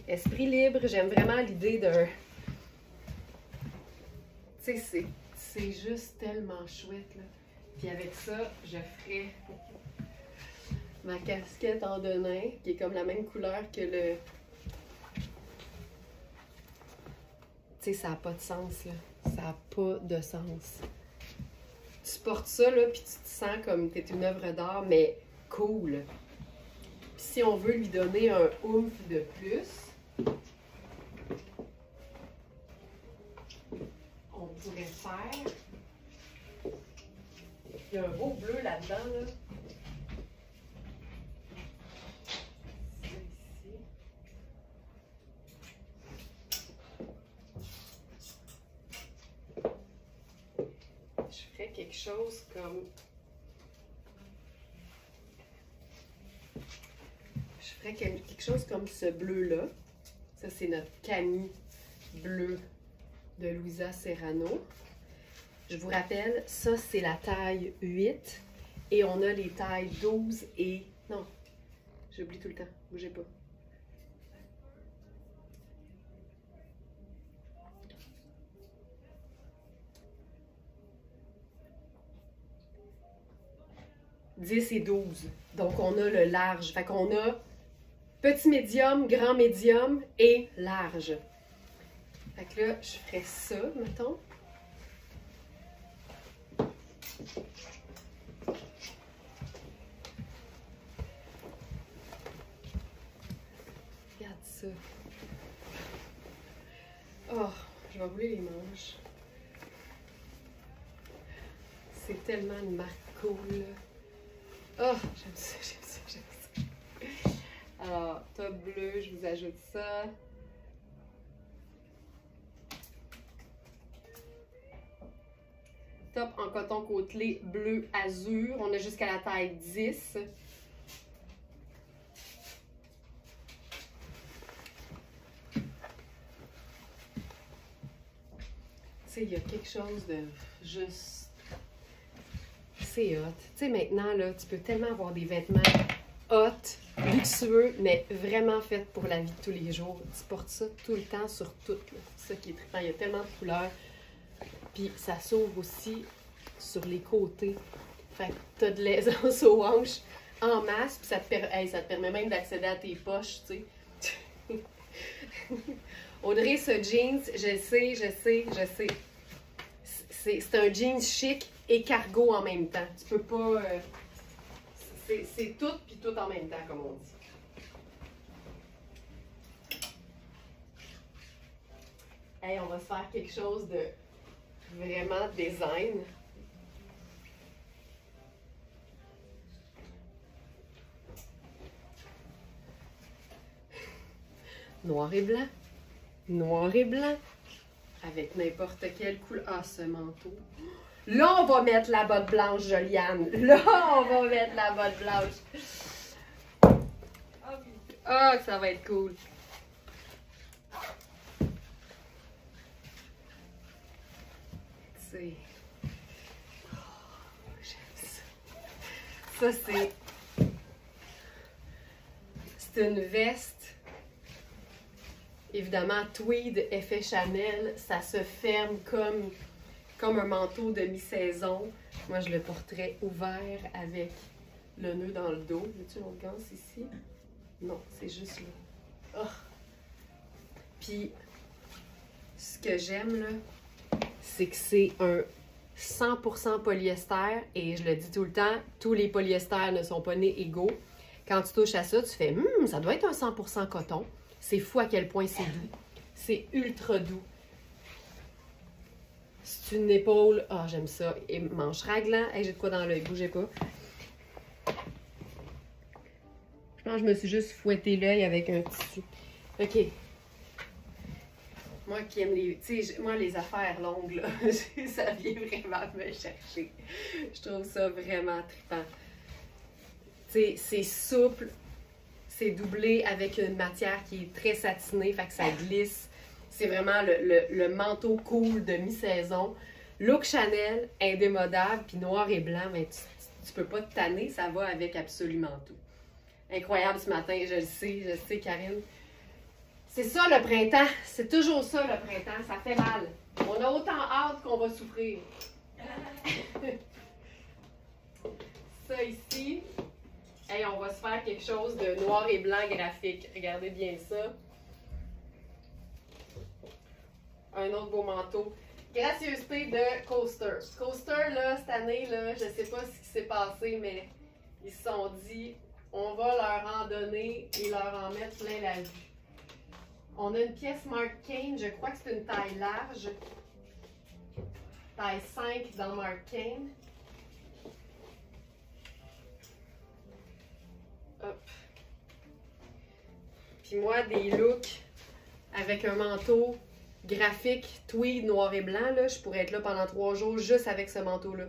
Esprit libre, j'aime vraiment l'idée d'un... Tu sais, c'est juste tellement chouette, là. Puis avec ça, je ferai ma casquette en denain, qui est comme la même couleur que le... Tu sais, ça n'a pas de sens, là. Ça n'a pas de sens. Tu portes ça, là, puis tu te sens comme t'es une œuvre d'art, mais cool. Puis si on veut lui donner un oomph de plus, on pourrait faire... Il y a un beau bleu là-dedans, là. C'est ici. Je ferais quelque chose comme... quelque chose comme ce bleu-là. Ça, c'est notre Camille bleu de Louisa Serrano. Je vous rappelle, ça, c'est la taille 8. Et on a les tailles 12 et... Non, j'oublie tout le temps. Bougez pas. « 10 et 12. Donc, on a le large. Fait qu'on a petit médium, grand médium et large. Fait que là, je ferais ça, mettons. Regarde ça. Oh, je vais rouler les manches. C'est tellement une marque cool. Oh, j'aime ça, j'aime ça, j'aime ça. Alors, top bleu, je vous ajoute ça. Top en coton côtelé bleu azur. On a jusqu'à la taille 10. Tu sais, il y a quelque chose de juste... C'est hot. Tu sais, maintenant, là, tu peux tellement avoir des vêtements hot, luxueux, mais vraiment faits pour la vie de tous les jours. Tu portes ça tout le temps sur tout. C'est ça qui est trippant. Il y a tellement de couleurs. Puis ça s'ouvre aussi sur les côtés. Fait que t'as de l'aisance aux hanches en masse. Puis ça te permet même d'accéder à tes poches, tu sais. Audrey, ce jeans, je sais. C'est un jeans chic et cargo en même temps. Tu peux pas... c'est tout puis tout en même temps, comme on dit. Hey, on va se faire quelque chose de vraiment design. Noir et blanc. Noir et blanc. Avec n'importe quelle couleur. Ah, ce manteau. Là, on va mettre la botte blanche, Joliane. Là, on va mettre la botte blanche. Ah, que ça va être cool. C'est... Oh, j'aime ça. Ça, c'est une veste. Évidemment, tweed, effet Chanel. Ça se ferme comme un manteau de mi-saison. Moi, je le porterais ouvert avec le nœud dans le dos. Veux-tu l'autre ganse ici? Non, c'est juste là. Oh. Puis, ce que j'aime, là, c'est que c'est un 100% polyester. Et je le dis tout le temps, tous les polyesters ne sont pas nés égaux. Quand tu touches à ça, tu fais « ça doit être un 100% coton ». C'est fou à quel point c'est doux. C'est ultra doux. C'est une épaule. Ah, j'aime ça. Et manche raglant. Hey, j'ai de quoi dans l'œil. Bougez pas. Je pense que je me suis juste fouetté l'œil avec un tissu. OK. Moi qui aime les... Tu sais, moi, les affaires longues, là, ça vient vraiment me chercher. Je trouve ça vraiment trippant. Tu sais, c'est souple. C'est doublé avec une matière qui est très satinée, fait que ça glisse. C'est vraiment le manteau cool de mi-saison. Look Chanel, indémodable, puis noir et blanc, mais tu peux pas te tanner, ça va avec absolument tout. incroyable ce matin, je le sais, Karine. C'est ça le printemps, c'est toujours ça le printemps, ça fait mal. On a autant hâte qu'on va souffrir. Ça ici, hey, on va se faire quelque chose de noir et blanc graphique. Regardez bien ça. Un autre beau manteau. Gracieuseté de Coaster. Coaster, là, cette année, là, je sais pas ce qui s'est passé, mais ils se sont dit, on va leur en donner et leur en mettre plein la vue. On a une pièce Mark Kane, je crois que c'est une taille large. Taille 5 dans Mark Kane. Hop. Puis moi, des looks avec un manteau graphique, tweed, noir et blanc, là, je pourrais être là pendant 3 jours juste avec ce manteau-là.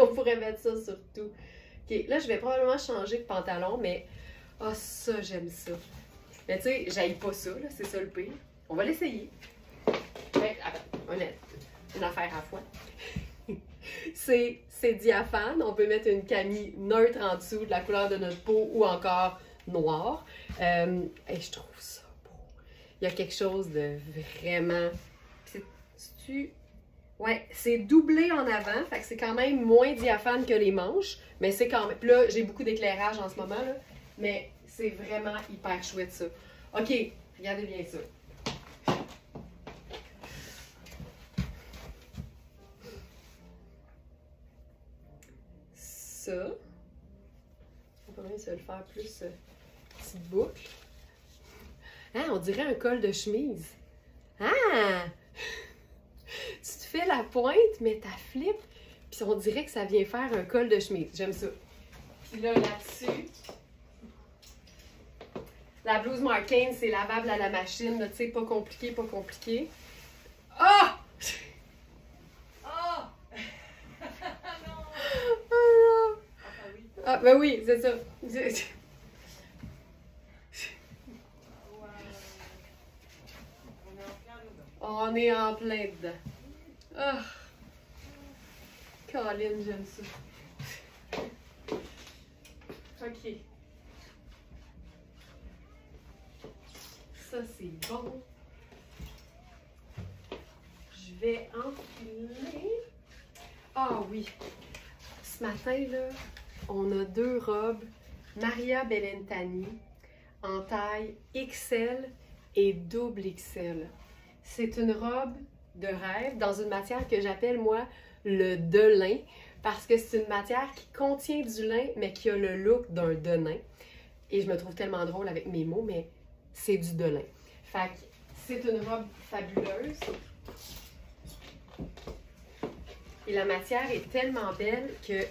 On pourrait mettre ça sur tout. OK, là, je vais probablement changer de pantalon, mais... Ah, ça, j'aime ça. Mais tu sais, j'haïs pas ça, là, c'est ça le pire. On va l'essayer. Une affaire à la fois. C'est diaphane. On peut mettre une camie neutre en dessous de la couleur de notre peau ou encore noire. Et je trouve ça beau. Il y a quelque chose de vraiment... Ouais, c'est doublé en avant, fait que c'est quand même moins diaphane que les manches, mais c'est quand même... Puis là, j'ai beaucoup d'éclairage en ce moment, là, mais c'est vraiment hyper chouette, ça. OK, regardez bien ça. Ça, on peut même se le faire plus petite boucle. Ah, on dirait un col de chemise. Ah! Tu te fais la pointe, mais ta flip, puis on dirait que ça vient faire un col de chemise. J'aime ça. Puis là, là-dessus, la blouse Mark Kane, c'est lavable à la machine, tu sais, pas compliqué, pas compliqué. Ah! Oh! Non! Ah, oui. ah, ben oui, c'est ça. On est en plein dedans. Ah! Colin, j'aime ça. OK. Ça, c'est bon. Je vais enfiler. Ah oui. Ce matin, là, on a 2 robes Maria Bellentani en taille XL et double XL. C'est une robe de rêve dans une matière que j'appelle, moi, le de lin, parce que c'est une matière qui contient du lin, mais qui a le look d'un de lin. Et je me trouve tellement drôle avec mes mots, mais c'est du de lin. Fait que c'est une robe fabuleuse. Et la matière est tellement belle qu'il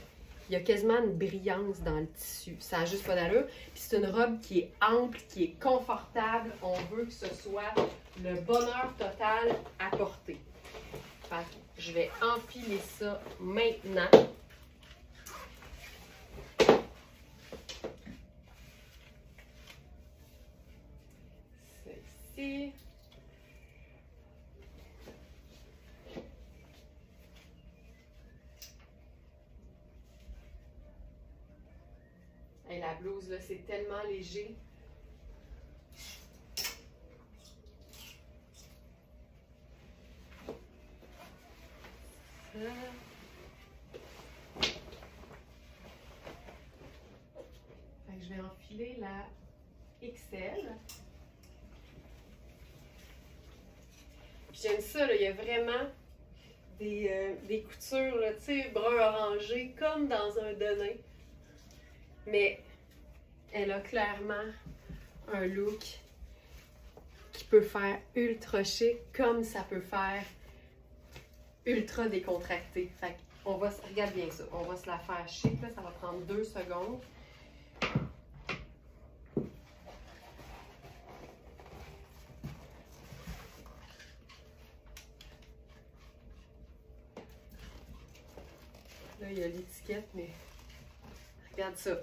y a quasiment une brillance dans le tissu. Ça n'a juste pas d'allure. Puis c'est une robe qui est ample, qui est confortable. On veut que ce soit le bonheur total à porter. Fait que je vais enfiler ça maintenant. Celle-ci. Et la blouse, là, c'est tellement léger. Fait que je vais enfiler la XL. J'aime ça, là, il y a vraiment des coutures, tu sais, brun orangé, comme dans un denim. Mais elle a clairement un look qui peut faire ultra chic, comme ça peut faire ultra décontracté. Fait qu'on va, regarde bien ça, on va se la faire chic, là, ça va prendre 2 secondes. Là, il y a l'étiquette, mais regarde ça.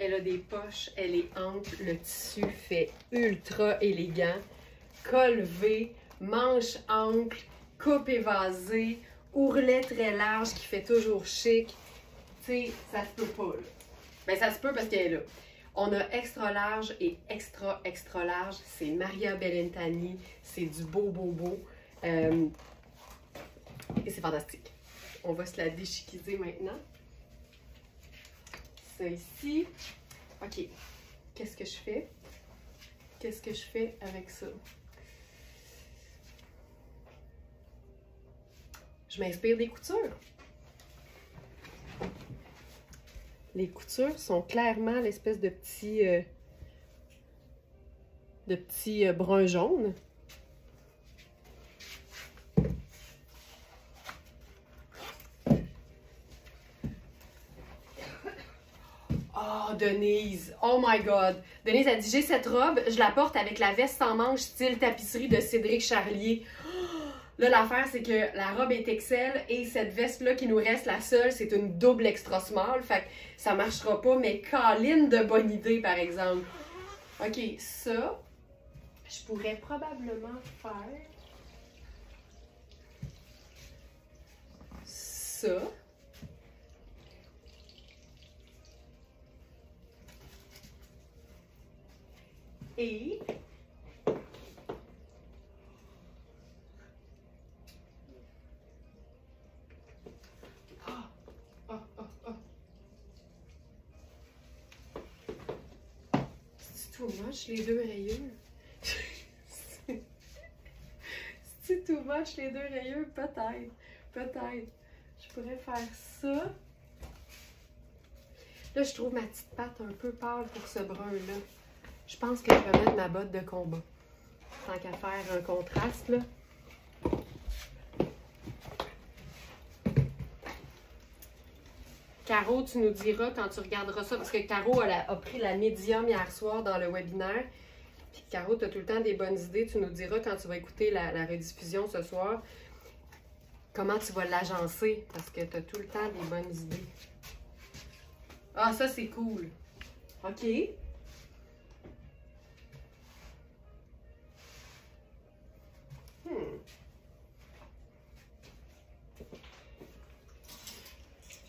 Elle a des poches, elle est ample, le tissu fait ultra élégant. Col V, manche ample, coupe évasée, ourlet très large qui fait toujours chic. Tu sais, ça se peut pas, là. Ben, ça se peut parce qu'elle est là. On a extra large et extra large. C'est Maria Bellintani. C'est du beau. Et c'est fantastique. On va se la déchiquiser maintenant. Ça ici. OK. Qu'est-ce que je fais? Qu'est-ce que je fais avec ça? Je m'inspire des coutures. Les coutures sont clairement l'espèce de petits brun jaune. Oh, Denise! Oh my God! Denise a dit, j'ai cette robe, je la porte avec la veste en manche style tapisserie de Cédric Charlier. Là, l'affaire, c'est que la robe est XL et cette veste-là qui nous reste, la seule, c'est une double extra small. Fait que ça marchera pas, mais câline de bonne idée, par exemple. OK, ça, je pourrais probablement faire ça. Et c'est too much les deux rayures. C'est too much les deux rayures, peut-être. Peut-être. Je pourrais faire ça. Là, je trouve ma petite patte un peu pâle pour ce brun-là. Je pense que je vais mettre ma botte de combat. Tant qu'à faire un contraste, là. Caro, tu nous diras quand tu regarderas ça, parce que Caro a pris la médium hier soir dans le webinaire. Puis Caro, tu as tout le temps des bonnes idées. Tu nous diras quand tu vas écouter la rediffusion ce soir, comment tu vas l'agencer, parce que tu as tout le temps des bonnes idées. Ah, ça, c'est cool. OK.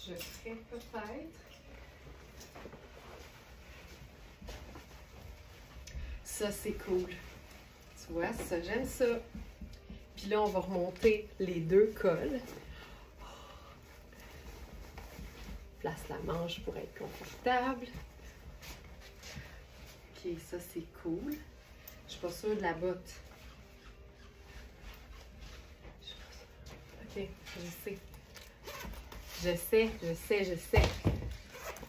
Je ferais peut-être. Ça, c'est cool. Tu vois, ça, j'aime ça. Puis là, on va remonter les deux cols. Place la manche pour être confortable. OK, ça, c'est cool. Je suis pas sûre de la botte. OK, je sais. Je sais.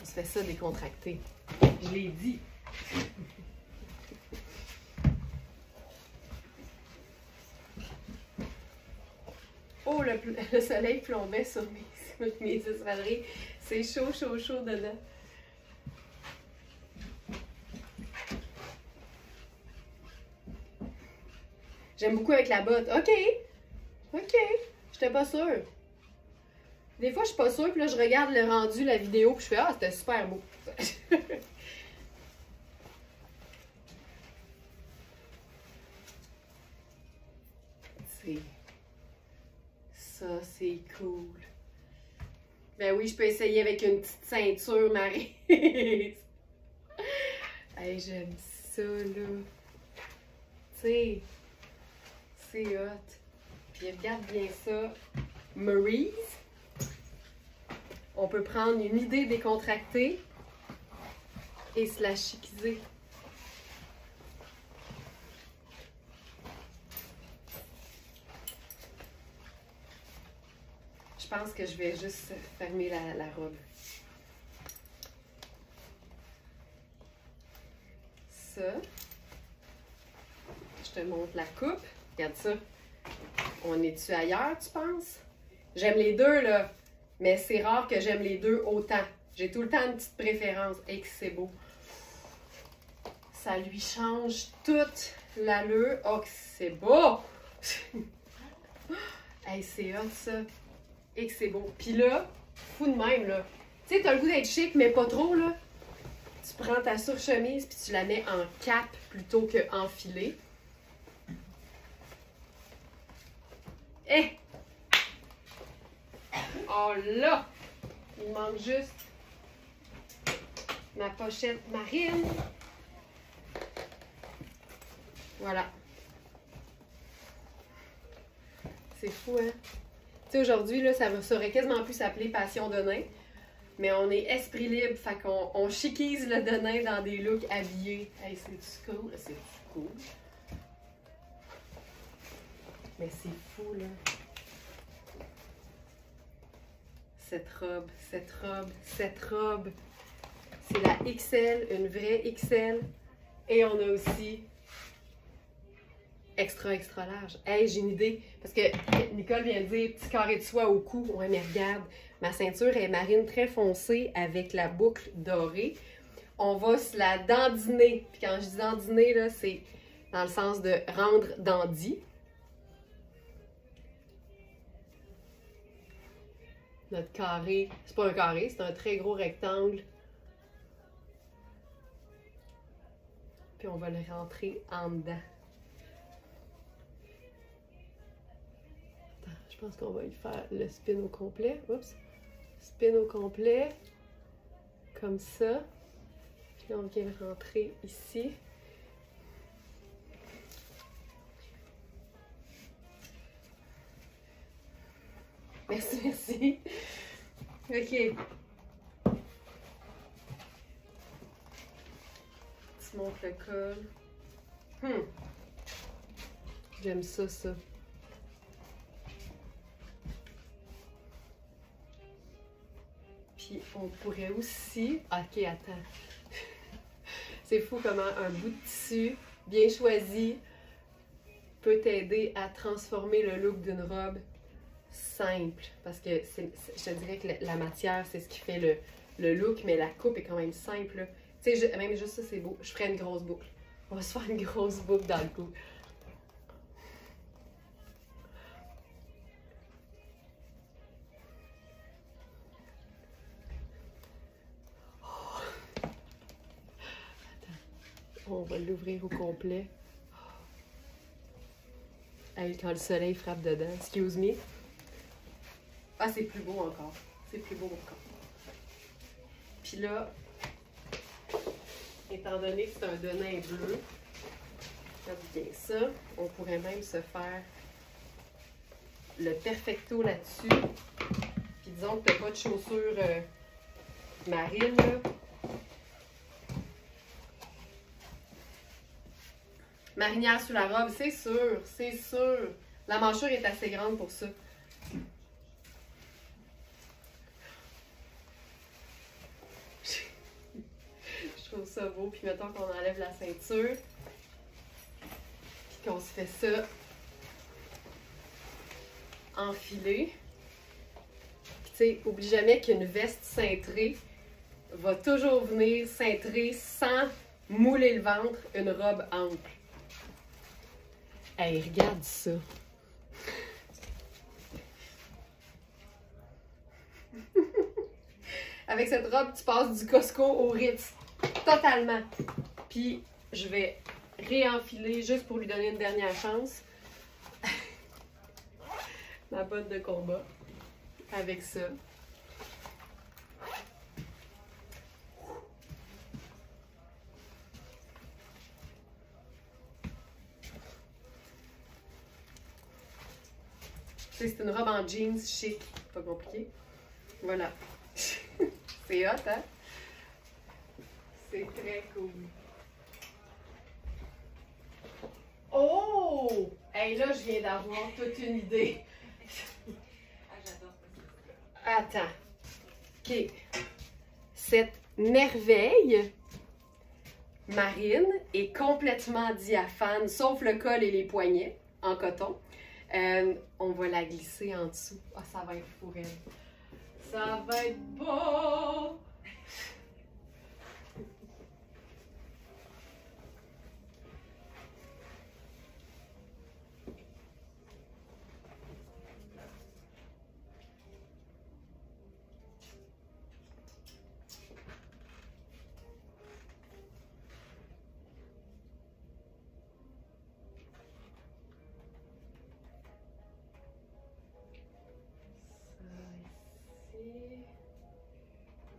On se fait ça décontracté. Je l'ai dit. Oh, le soleil plombait sur mes espadrilles. C'est chaud dedans. J'aime beaucoup avec la botte. OK. J'étais pas sûre. Des fois, je suis pas sûre, puis là, je regarde le rendu, la vidéo, puis je fais « Ah, c'était super beau! » Ça, c'est cool. Ben oui, je peux essayer avec une petite ceinture, Marie. Hey, j'aime ça, là. Tu sais, c'est hot. Puis regarde bien ça. Maryse. On peut prendre une idée décontractée et se la chiquiser. Je pense que je vais juste fermer la robe. Ça. Je te montre la coupe. Regarde ça. On est-tu ailleurs, tu penses? J'aime les deux, là. Mais c'est rare que j'aime les deux autant. J'ai tout le temps une petite préférence. Et que c'est beau. Ça lui change toute l'allure. Oh, que c'est beau! Hey, c'est hot, ça. Et que c'est beau. Puis là, fou de même, là. Tu sais, t'as le goût d'être chic, mais pas trop, là. Tu prends ta surchemise puis tu la mets en cape plutôt qu'en filet. Eh! Oh là! Il manque juste ma pochette marine. Voilà. C'est fou, hein? Tu sais, aujourd'hui, là, ça aurait quasiment pu s'appeler Passion de nain. Mais on est esprit libre, fait qu'on chiquise le de nain dans des looks habillés. Hey, c'est-tu cool? C'est-tu cool? Mais c'est fou, là. Cette robe. C'est la XL, une vraie XL. Et on a aussi extra large. Hey, j'ai une idée. Parce que Nicole vient de dire petit carré de soie au cou. Ouais, mais regarde, ma ceinture est marine très foncée avec la boucle dorée. On va se la dandiner. Puis quand je dis dandiner, là, c'est dans le sens de rendre dandy. Notre carré, c'est pas un carré, c'est un très gros rectangle. Puis on va le rentrer en dedans. Attends, je pense qu'on va y faire le spin au complet. Oups. Spin au complet. Comme ça. Puis là, on vient le rentrer ici. Merci, merci. OK. Tu montes le col. J'aime ça. Puis on pourrait aussi... OK, attends. C'est fou comment un bout de tissu bien choisi peut t'aider à transformer le look d'une robe simple. Parce que je te dirais que la matière, c'est ce qui fait le look, mais la coupe est quand même simple. Tu sais, même juste ça, c'est beau. Je ferais une grosse boucle. On va se faire une grosse boucle dans le cou. On va l'ouvrir au complet. Hey, quand le soleil frappe dedans. Excuse me. Ah, c'est plus beau encore. C'est plus beau encore. Puis là, étant donné que c'est un de nain bleu, regarde bien ça, on pourrait même se faire le perfecto là-dessus. Puis disons que tu n'as pas de chaussures marines, là. Marinière sous la robe, c'est sûr, c'est sûr. La manchure est assez grande pour ça. Je trouve ça beau. Puis mettons qu'on enlève la ceinture. Puis qu'on se fait ça enfiler. Puis tu sais, oublie jamais qu'une veste cintrée va toujours venir cintrer sans mouler le ventre une robe ample. Hey, regarde ça. Avec cette robe, tu passes du Costco au Ritz. Totalement. Puis, je vais réenfiler juste pour lui donner une dernière chance. Ma botte de combat. Avec ça. C'est une robe en jeans chic, pas compliqué. Voilà. C'est hot, hein? C'est très cool. Oh! Hey, là, je viens d'avoir toute une idée. Ah, j'adore ça. Attends. OK. Cette merveille marine est complètement diaphane, sauf le col et les poignets en coton. On va la glisser en dessous. Ah, ça va être fou, elle. Ça va être beau!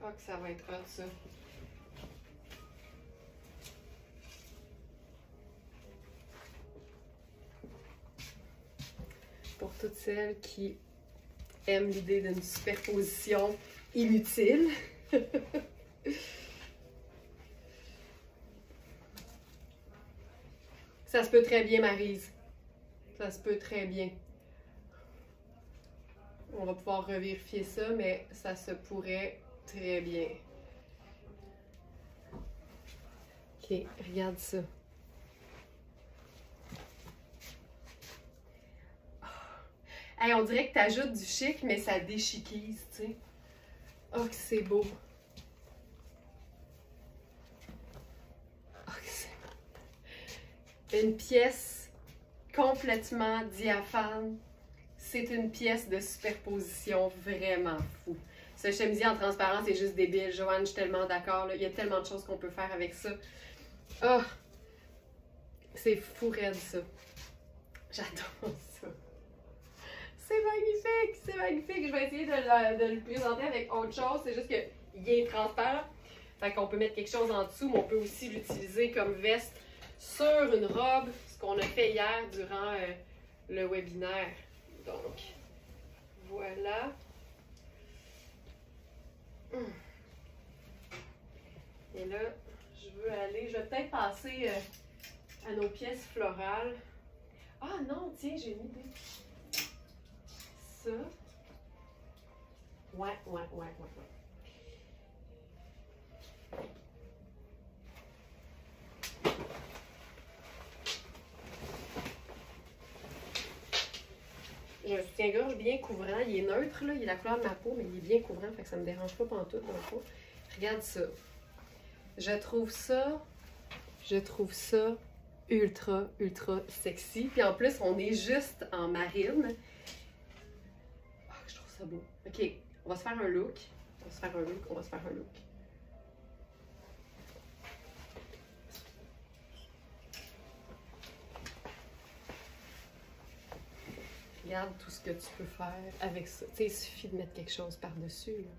Oh, que ça va être hot, ça. Pour toutes celles qui aiment l'idée d'une superposition inutile. Ça se peut très bien, Maryse. Ça se peut très bien. On va pouvoir revérifier ça, mais ça se pourrait très bien. Ok, regarde ça. Hey, on dirait que tu ajoutes du chic, mais ça déchiquise, tu sais. Oh, que c'est beau. Oh, que c'est beau. Une pièce complètement diaphane. C'est une pièce de superposition vraiment fou. Ce chemisier en transparence est juste débile. Joanne, je suis tellement d'accord. Il y a tellement de choses qu'on peut faire avec ça. Oh! C'est fou raide, ça. J'adore ça. C'est magnifique! C'est magnifique! Je vais essayer de le présenter avec autre chose. C'est juste qu'il est transparent. Fait qu'on peut mettre quelque chose en dessous, mais on peut aussi l'utiliser comme veste sur une robe. Ce qu'on a fait hier durant le webinaire. Donc, voilà. Et là, je vais peut-être passer à nos pièces florales. Ah non, tiens, j'ai une idée. Ça. Ouais. J'ai un soutien-gorge bien couvrant. Il est neutre, là. Il est la couleur de ma peau, mais il est bien couvrant, fait que ça me dérange pas pantoute dans le fond. Regarde ça. Je trouve ça ultra sexy. Puis en plus, on est juste en marine. Ah, je trouve ça beau. OK, on va se faire un look. On va se faire un look. Regarde tout ce que tu peux faire avec ça. Tu sais, il suffit de mettre quelque chose par-dessus, là.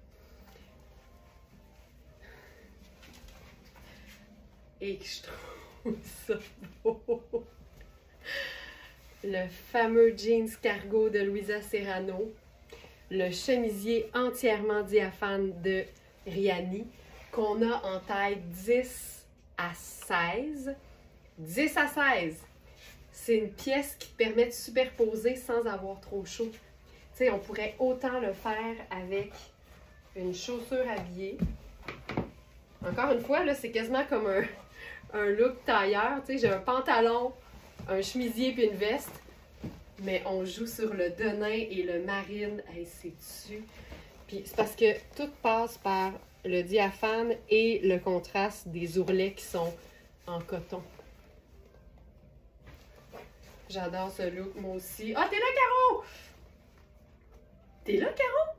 Et que je trouve ça beau. Le fameux jeans cargo de Louisa Serrano. Le chemisier entièrement diaphane de Riani, qu'on a en taille 10 à 16. 10 à 16! C'est une pièce qui te permet de superposer sans avoir trop chaud. Tu sais, on pourrait autant le faire avec une chaussure habillée. Encore une fois, là, c'est quasiment comme un look tailleur. Tu sais, j'ai un pantalon, un chemisier puis une veste. Mais on joue sur le denim et le marine. Hey, c'est dessus. Puis c'est parce que tout passe par le diaphane et le contraste des ourlets qui sont en coton. J'adore ce look, moi aussi. Ah, t'es là, Caro! T'es là, Caro?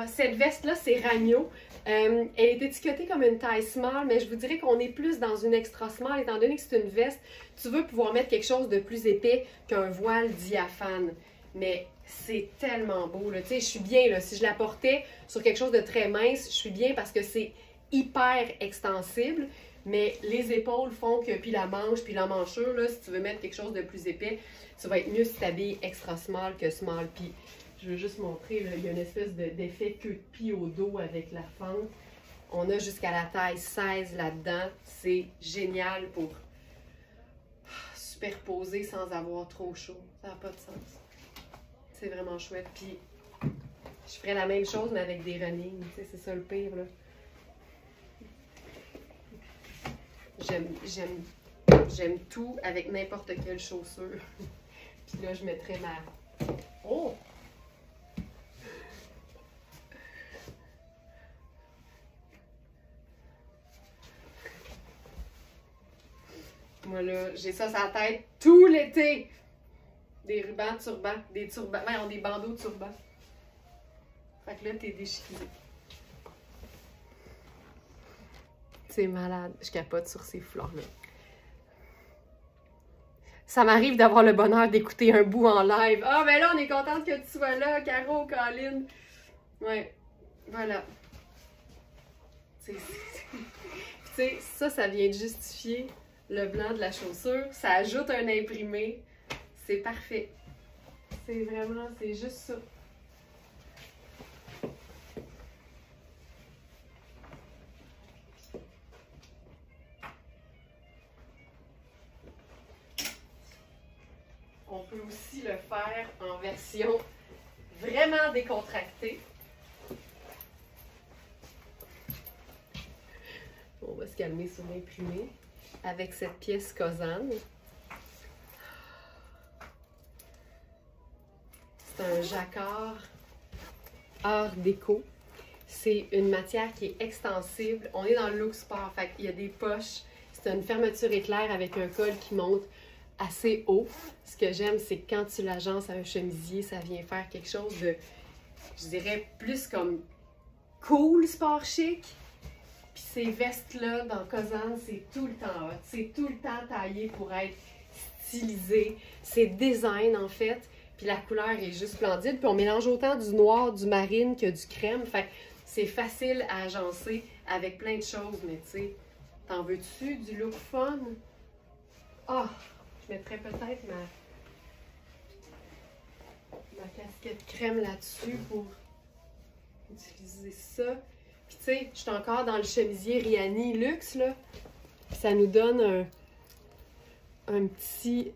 Cette veste-là, c'est Ragno. Elle est étiquetée comme une taille small, mais je vous dirais qu'on est plus dans une extra small, étant donné que c'est une veste. Tu veux pouvoir mettre quelque chose de plus épais qu'un voile diaphane. Mais c'est tellement beau, là. Tu sais, je suis bien, là. Si je la portais sur quelque chose de très mince, je suis bien parce que c'est hyper extensible. Mais les épaules font que, puis la manche, puis l'emmanchure, là, si tu veux mettre quelque chose de plus épais, tu vas être mieux si tu t'habilles extra small que small. Puis je veux juste montrer, là, il y a une espèce d'effet queue de pie au dos avec la fente. On a jusqu'à la taille 16 là-dedans. C'est génial pour superposer sans avoir trop chaud. Ça n'a pas de sens. C'est vraiment chouette. Puis je ferais la même chose, mais avec des running. Tu sais, c'est ça le pire, là. J'aime tout avec n'importe quelle chaussure. Puis là, je mettrais ma... Oh! Moi, là, j'ai ça sur la tête tout l'été. Des rubans turbans, des turbans. Ouais, on a des bandeaux turbans. Fait que là, t'es déchiquisé. C'est malade. Je capote sur ces fleurs-là. ça m'arrive d'avoir le bonheur d'écouter un bout en live. Ah, ben là, on est contente que tu sois là, Caro, Colline. Ouais, voilà. Tu sais, ça vient de justifier le blanc de la chaussure. Ça ajoute un imprimé. C'est parfait. C'est vraiment, c'est juste ça. On peut aussi le faire en version vraiment décontractée. On va se calmer sur l'imprimé avec cette pièce Cosane. C'est un jacquard art déco. C'est une matière qui est extensible. On est dans le look sport, fait qu'il y a des poches. C'est une fermeture éclair avec un col qui monte assez haut. Ce que j'aime, c'est que quand tu l'agences à un chemisier, ça vient faire quelque chose de, je dirais, plus comme cool, sport chic. Puis ces vestes-là, dans Cosane, c'est tout le temps hot. C'est tout le temps taillé pour être stylisé. C'est design, en fait. Puis la couleur est juste splendide. Puis on mélange autant du noir, du marine que du crème. Fait que c'est facile à agencer avec plein de choses. Mais tu sais, t'en veux-tu du look fun? Ah! Je mettrais peut-être ma casquette crème là-dessus pour utiliser ça. Puis tu sais, je suis encore dans le chemisier Riani Luxe, là. Ça nous donne un petit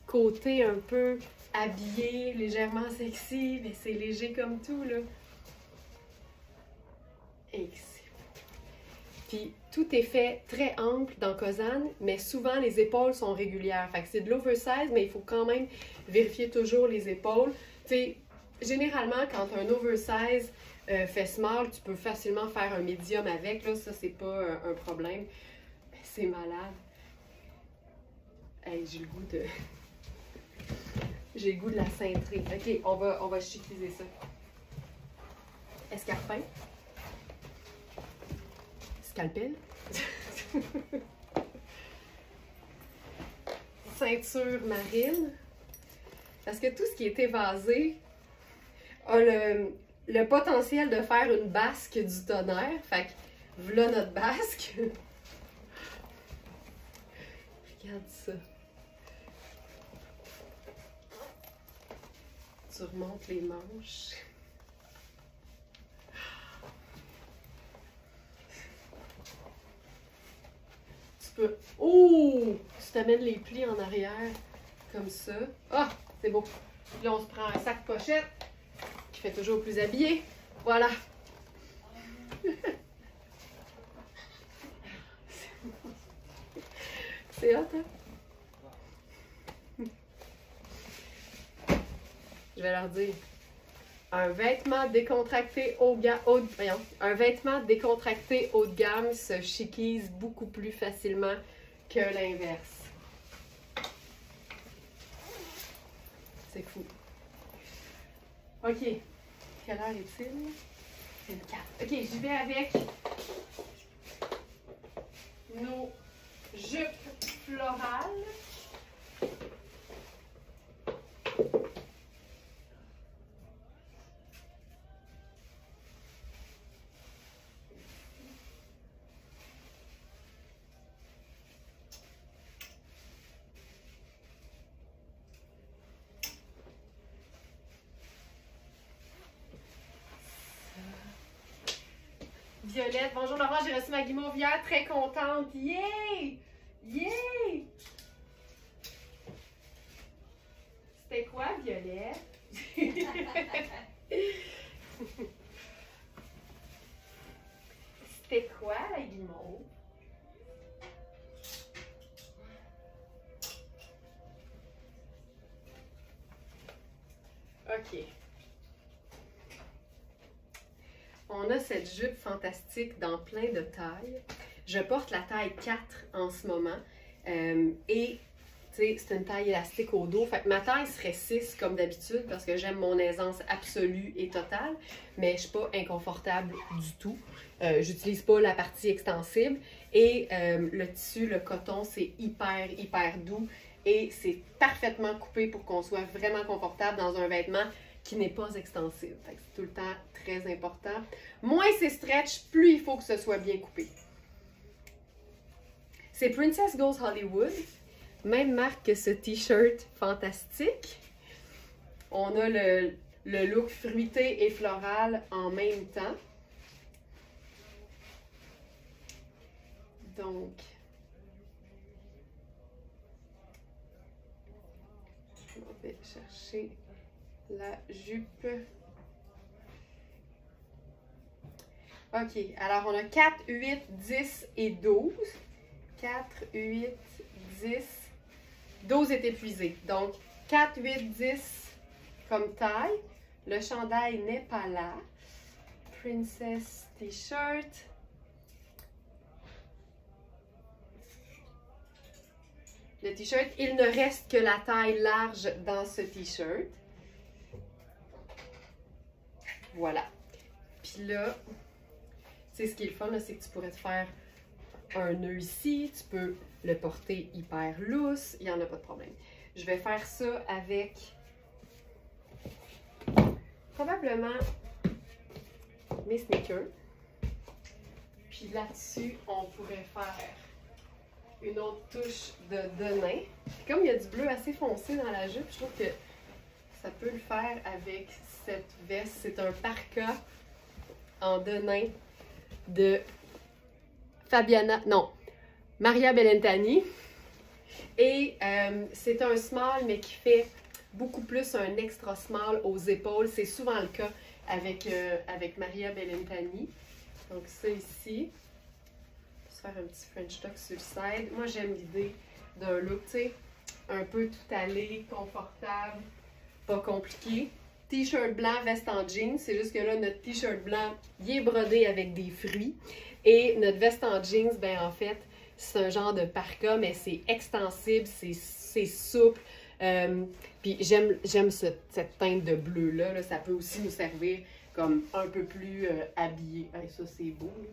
côté un peu habillé, légèrement sexy, mais c'est léger comme tout, là. Excellent. Puis tout est fait très ample dans Cosane, mais souvent les épaules sont régulières. Fait que c'est de l'oversize, mais il faut quand même vérifier toujours les épaules. Tu sais, généralement, quand un oversize fait small, tu peux facilement faire un medium avec. Là, ça, c'est pas un problème. C'est malade. Hey, j'ai le goût de... J'ai le goût de la cintrée. OK, on va chiquiser ça. Escarpin. Scalpel. Ceinture marine. Parce que tout ce qui est évasé a le potentiel de faire une basque du tonnerre. Fait que, voilà notre basque. Regarde ça. Tu remontes les manches. Oh! Tu t'amènes les plis en arrière, comme ça. Ah! C'est beau. Puis là, on se prend un sac pochette qui fait toujours plus habillé. Voilà. C'est hot, hein? Je vais leur dire. Un vêtement décontracté haut de gamme se chiquise beaucoup plus facilement que l'inverse. C'est fou. OK. Quelle heure est-il? C'est le 4. OK, j'y vais avec nos jupes florales. Violette, bonjour Laurent, j'ai reçu ma guimauve hier, très contente. Yay! Yay! C'était quoi, Violette? C'était quoi, la guimauve? OK. On a cette jupe fantastique dans plein de tailles. Je porte la taille 4 en ce moment. Et c'est une taille élastique au dos. Fait que ma taille serait 6 comme d'habitude parce que j'aime mon aisance absolue et totale. Mais je ne suis pas inconfortable du tout. J'utilise pas la partie extensible. Et le tissu, le coton, c'est hyper doux et c'est parfaitement coupé pour qu'on soit vraiment confortable dans un vêtement qui n'est pas extensible. C'est tout le temps très important. Moins c'est stretch, plus il faut que ce soit bien coupé. C'est Princess Goes Hollywood, même marque que ce t-shirt fantastique. On a le look fruité et floral en même temps. Donc, on va chercher la jupe. OK, alors on a 4, 8, 10 et 12. 4, 8, 10. 12 est épuisé. Donc, 4, 8, 10 comme taille. Le chandail n'est pas là. Princess T-shirt. Le t-shirt, il ne reste que la taille large dans ce t-shirt. Voilà. Puis là, tu sais ce qui est le fun, c'est que tu pourrais te faire un nœud ici. Tu peux le porter hyper loose. Il n'y en a pas de problème. Je vais faire ça avec probablement mes sneakers. Puis là-dessus, on pourrait faire une autre touche de denim. Puis comme il y a du bleu assez foncé dans la jupe, je trouve que ça peut le faire avec cette veste. C'est un parka en denim de Maria Bellentani. Et c'est un small, mais qui fait beaucoup plus un extra small aux épaules. C'est souvent le cas avec Maria Bellentani. Donc ça ici. Faire un petit French tuck sur le side. Moi, j'aime l'idée d'un look, tu sais, un peu tout allé, confortable, pas compliqué. T-shirt blanc, veste en jeans. C'est juste que là, notre t-shirt blanc, il est brodé avec des fruits. Et notre veste en jeans, ben en fait, c'est un genre de parka, mais c'est extensible, c'est souple. Puis j'aime cette teinte de bleu-là. Là. Ça peut aussi nous servir comme un peu plus habillé. Hey, ça, c'est beau, là.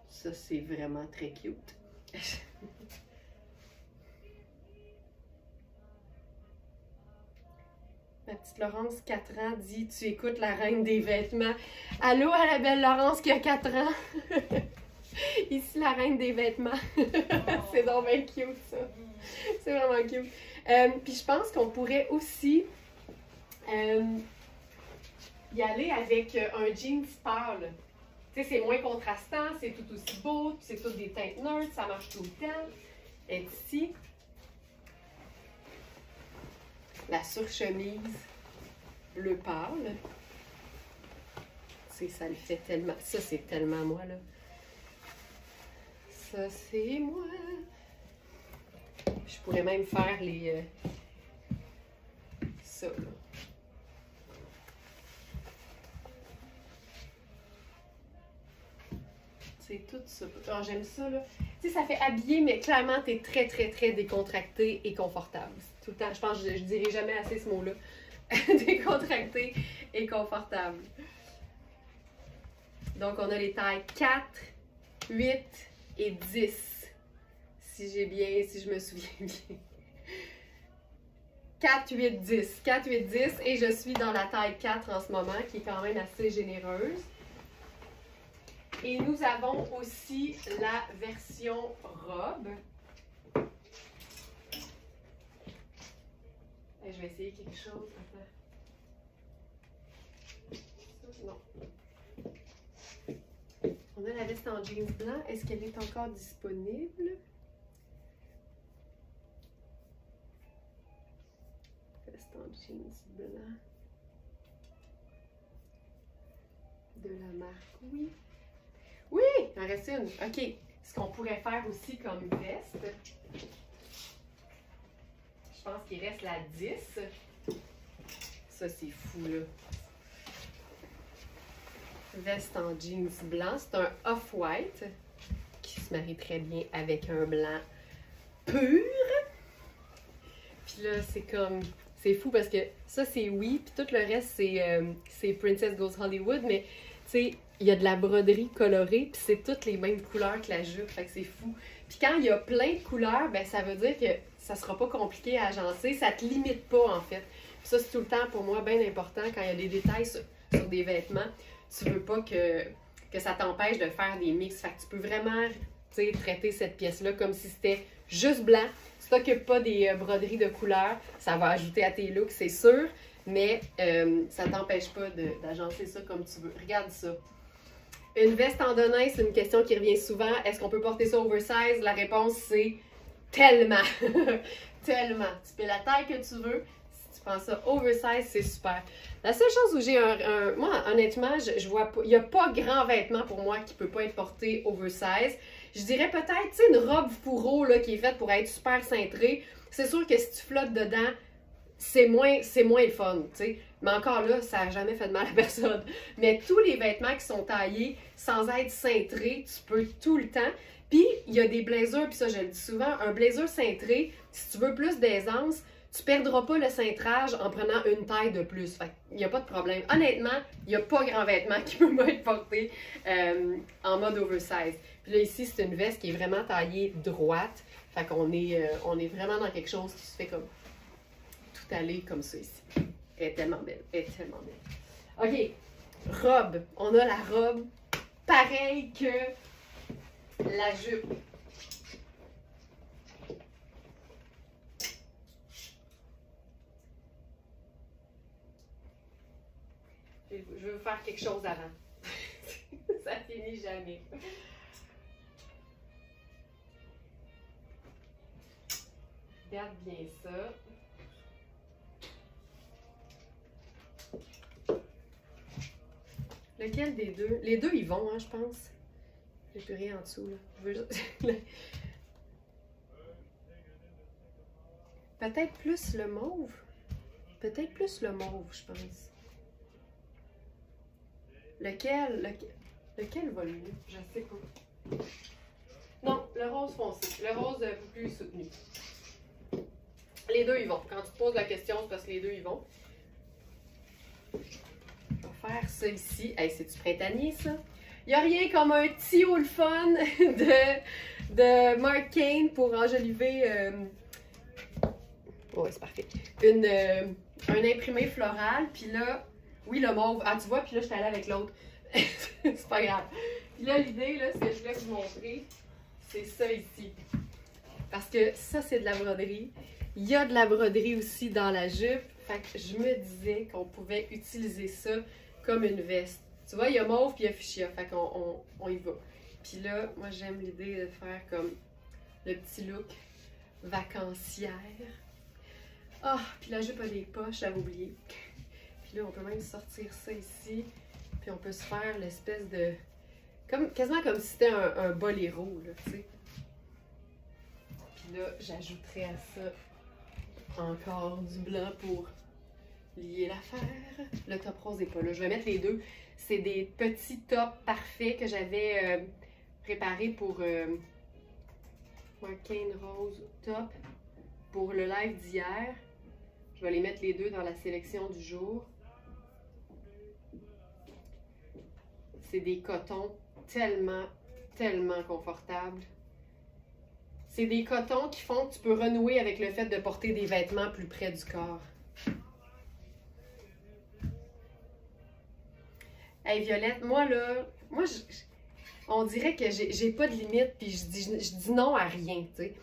Ça, c'est vraiment très cute. Ma petite Laurence, 4 ans, dit « Tu écoutes la reine des vêtements. » Allô à la belle Laurence qui a 4 ans. Ici, la reine des vêtements. C'est donc bien cute, ça. C'est vraiment cute. Puis je pense qu'on pourrait aussi y aller avec un jeans pâle. Tu sais, c'est moins contrastant, c'est tout aussi beau, c'est toutes des teintes neutres, ça marche tout le temps. Et ici, la surchemise bleu pâle. Ça le fait tellement. Ça, c'est tellement moi, là. Ça, c'est moi. Je pourrais même faire les... ça, là. C'est tout ça. Oh, j'aime ça, là. Tu sais, ça fait habiller, mais clairement, t'es très, très, très décontracté et confortable. Tout le temps, je pense que je dirai jamais assez ce mot-là. Décontracté et confortable. Donc, on a les tailles 4, 8 et 10. Si je me souviens bien. 4, 8, 10. 4, 8, 10. Et je suis dans la taille 4 en ce moment, qui est quand même assez généreuse. Et nous avons aussi la version robe. Et je vais essayer quelque chose. Non. On a la veste en jeans blanc. Est-ce qu'elle est encore disponible? Veste en jeans blanc. De la marque, oui. Oui, il en reste une. OK. Ce qu'on pourrait faire aussi comme veste, je pense qu'il reste la 10. Ça, c'est fou, là. Veste en jeans blanc. C'est un off-white qui se marie très bien avec un blanc pur. Puis là, c'est comme... C'est fou parce que ça, c'est oui. Puis tout le reste, c'est Princess Goes Hollywood. Mais, tu sais, il y a de la broderie colorée. Puis c'est toutes les mêmes couleurs que la jupe. Fait que c'est fou. Puis quand il y a plein de couleurs, ben ça veut dire que ça sera pas compliqué à agencer. Ça te limite pas, en fait. Puis ça, c'est tout le temps, pour moi, bien important. Quand il y a des détails sur des vêtements, tu veux pas que ça t'empêche de faire des mix. Fait que tu peux vraiment, tu sais, traiter cette pièce-là comme si c'était juste blanc. Si tu t'occupes pas des broderies de couleur, ça va ajouter à tes looks, c'est sûr. Mais ça t'empêche pas d'agencer ça comme tu veux. Regarde ça. Une veste en denim, c'est une question qui revient souvent. Est-ce qu'on peut porter ça oversize? La réponse, c'est tellement. Tellement. Tu peux la taille que tu veux. Si tu prends ça oversize, c'est super. La seule chose où j'ai moi, honnêtement, je vois pas. Il n'y a pas grand vêtement pour moi qui peut pas être porté oversize. Je dirais peut-être, tu sais, une robe fourreau là, qui est faite pour être super cintrée. C'est sûr que si tu flottes dedans, c'est moins le fun, tu sais. Mais encore là, ça n'a jamais fait de mal à personne. Mais tous les vêtements qui sont taillés sans être cintrés, tu peux tout le temps. Puis, il y a des blazers, puis ça, je le dis souvent, un blazer cintré, si tu veux plus d'aisance, tu ne perdras pas le cintrage en prenant une taille de plus. Fait il n'y a pas de problème. Honnêtement, il n'y a pas grand vêtement qui peut pas être porté en mode oversize. Puis là, ici, c'est une veste qui est vraiment taillée droite. Fait qu'on est vraiment dans quelque chose qui se fait comme tout aller comme ça ici. Elle est tellement belle. Elle est tellement belle. OK. Robe. On a la robe pareille que la jupe. Je veux faire quelque chose avant. Ça finit jamais. Regarde bien ça. Lequel des deux? Les deux, ils vont, hein, je pense. J'ai plus rien en dessous, là. Je veux juste... Peut-être plus le mauve. Peut-être plus le mauve, je pense. Lequel va le mieux? Je sais pas. Non, le rose foncé. Le rose plus soutenu. Les deux, ils vont. Quand tu te poses la question, c'est parce que les deux, ils vont. On va faire ça ici. Hey, c'est-tu printanier, ça? Il n'y a rien comme un petit haut le fun de Mark Kane pour enjoliver... Ouais, c'est parfait. Un imprimé floral. Puis là, oui, le mauve. Ah, tu vois, puis là, je suis allée avec l'autre. C'est pas grave. Puis là, l'idée, là, ce que je voulais vous montrer, c'est ça ici. Parce que ça, c'est de la broderie. Il y a de la broderie aussi dans la jupe. Fait que je me disais qu'on pouvait utiliser ça comme une veste. Tu vois, il y a mauve puis il y a fuchsia. Fait qu'on y va. Puis là, moi, j'aime l'idée de faire comme le petit look vacancière. Ah, puis la jupe a des poches, j'avais oublié. Puis là, on peut même sortir ça ici. Puis on peut se faire l'espèce de... quasiment comme si c'était un boléro, là, tu sais. Puis là, j'ajouterais à ça encore du blanc pour lier l'affaire. Le top rose n'est pas là. Je vais mettre les deux. C'est des petits tops parfaits que j'avais préparés pour un cane rose top pour le live d'hier. Je vais les mettre les deux dans la sélection du jour. C'est des cotons tellement, tellement confortables. C'est des cotons qui font que tu peux renouer avec le fait de porter des vêtements plus près du corps. Hey Violette, moi là, on dirait que j'ai pas de limite puis je dis non à rien, tu sais.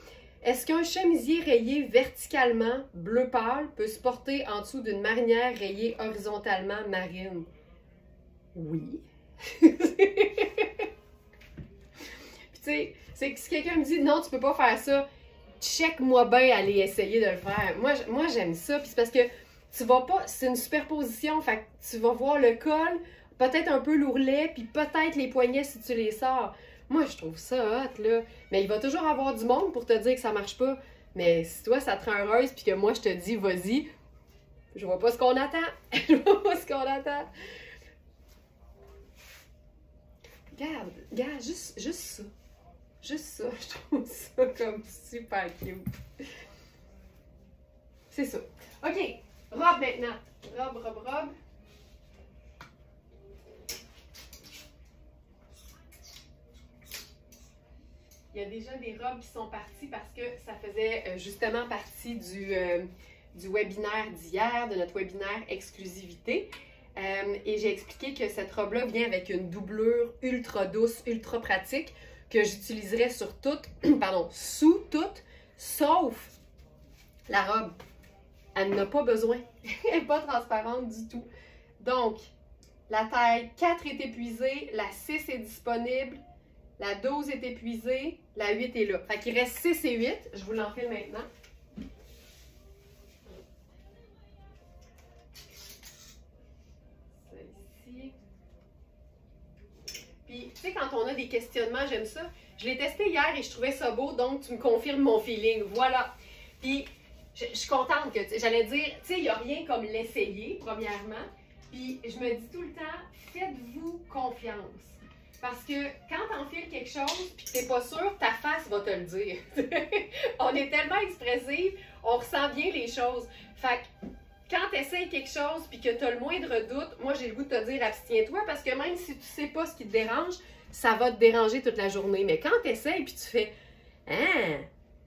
Est-ce qu'un chemisier rayé verticalement bleu pâle peut se porter en dessous d'une marinière rayée horizontalement marine? Oui. Puis tu sais, c'est que si quelqu'un me dit non, tu peux pas faire ça, check-moi bien aller essayer de le faire. Moi j'aime ça, puis c'est parce que tu vas pas, c'est une superposition, fait que tu vas voir le col, peut-être un peu l'ourlet, puis peut-être les poignets si tu les sors. Moi, je trouve ça hot, là. Mais il va toujours avoir du monde pour te dire que ça marche pas. Mais si toi, ça te rend heureuse, puis que moi, je te dis, vas-y, je vois pas ce qu'on attend. Je vois pas ce qu'on attend. Regarde, juste ça. Juste ça, je trouve ça comme super cute. C'est ça. OK, robe maintenant. Robe. Il y y a déjà des robes qui sont parties parce que ça faisait justement partie du webinaire d'hier, de notre webinaire exclusivité. Et j'ai expliqué que cette robe-là vient avec une doublure ultra douce, ultra pratique, que j'utiliserais sur toutes, pardon, sous toutes, sauf la robe. Elle n'en a pas besoin. Elle n'est pas transparente du tout. Donc, la taille 4 est épuisée, la 6 est disponible, la 12 est épuisée, la 8 est là. Fait qu'il reste 6 et 8. Je vous l'enfile maintenant. Ça ici. Puis, tu sais, quand on a des questionnements, j'aime ça. Je l'ai testé hier et je trouvais ça beau, donc tu me confirmes mon feeling. Voilà. Puis, je suis contente que, j'allais dire, tu sais, il n'y a rien comme l'essayer, premièrement. Puis, je me dis tout le temps, faites-vous confiance. Parce que quand tu enfiles quelque chose et que tu n'es pas sûr, ta face va te le dire. On est tellement expressif, on ressent bien les choses. Fait que quand tu essaies quelque chose et que tu as le moindre doute, moi, j'ai le goût de te dire, abstiens-toi, parce que même si tu ne sais pas ce qui te dérange, ça va te déranger toute la journée. Mais quand tu essaies et tu fais, hein,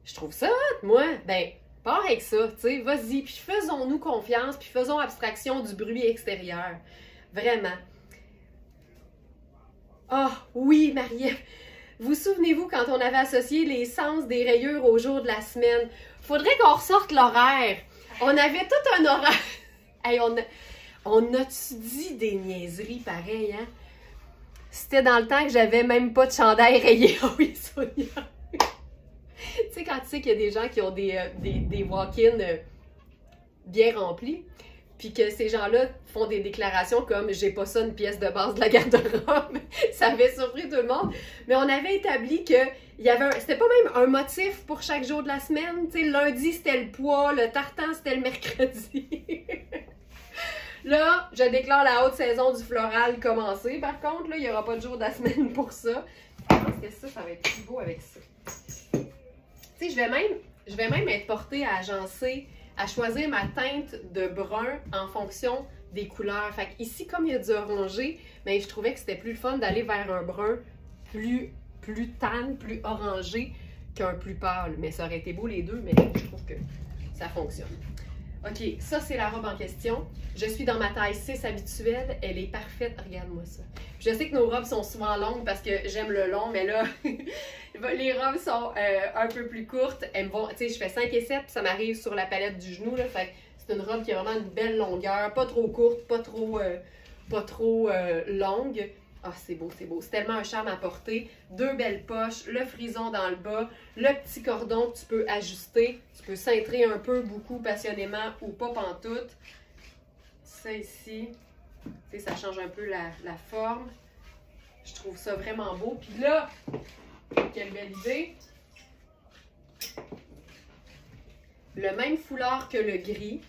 je trouve ça hot, moi, ben, pars avec ça, tu sais, vas-y, puis faisons-nous confiance, puis faisons abstraction du bruit extérieur. Vraiment. Ah, oh, oui, Marie-Ève. Vous souvenez-vous quand on avait associé les sens des rayures au jour de la semaine? Faudrait qu'on ressorte l'horaire. On avait tout un horaire. Hey, on a-tu dit des niaiseries pareilles, hein? C'était dans le temps que j'avais même pas de chandail rayé. Oh oui, Sonia. Tu sais, quand tu sais qu'il y a des gens qui ont des walk-in bien remplis, puis que ces gens-là font des déclarations comme « j'ai pas ça, une pièce de base de la garde-robe », ça avait surpris tout le monde. Mais on avait établi que c'était pas même un motif pour chaque jour de la semaine. Tu sais, lundi, c'était le poids, le tartan, c'était le mercredi. Là, je déclare la haute saison du floral commencée. Par contre, là, il n'y aura pas de jour de la semaine pour ça. Je pense que ça va être plus beau avec ça. Tu sais, je vais même être portée à agencer, à choisir ma teinte de brun en fonction des couleurs. Fait qu'ici, comme il y a du orangé, ben, je trouvais que c'était plus fun d'aller vers un brun plus tan, plus orangé qu'un plus pâle. Mais ça aurait été beau les deux, mais je trouve que ça fonctionne. OK, ça c'est la robe en question. Je suis dans ma taille 6 habituelle. Elle est parfaite. Regarde-moi ça. Je sais que nos robes sont souvent longues parce que j'aime le long, mais là, les robes sont un peu plus courtes. Elles vont, tu sais, je fais 5 et 7, puis ça m'arrive sur la palette du genou. Là, fait que c'est une robe qui a vraiment une belle longueur. Pas trop courte, pas trop longue. Ah, c'est beau, c'est beau. C'est tellement un charme à porter. 2 belles poches, le frison dans le bas, le petit cordon que tu peux ajuster. Tu peux cintrer un peu, beaucoup, passionnément ou pas pantoute. Ça ici, tu sais, ça change un peu la forme. Je trouve ça vraiment beau. Puis là, quelle belle idée. Le même foulard que le gris.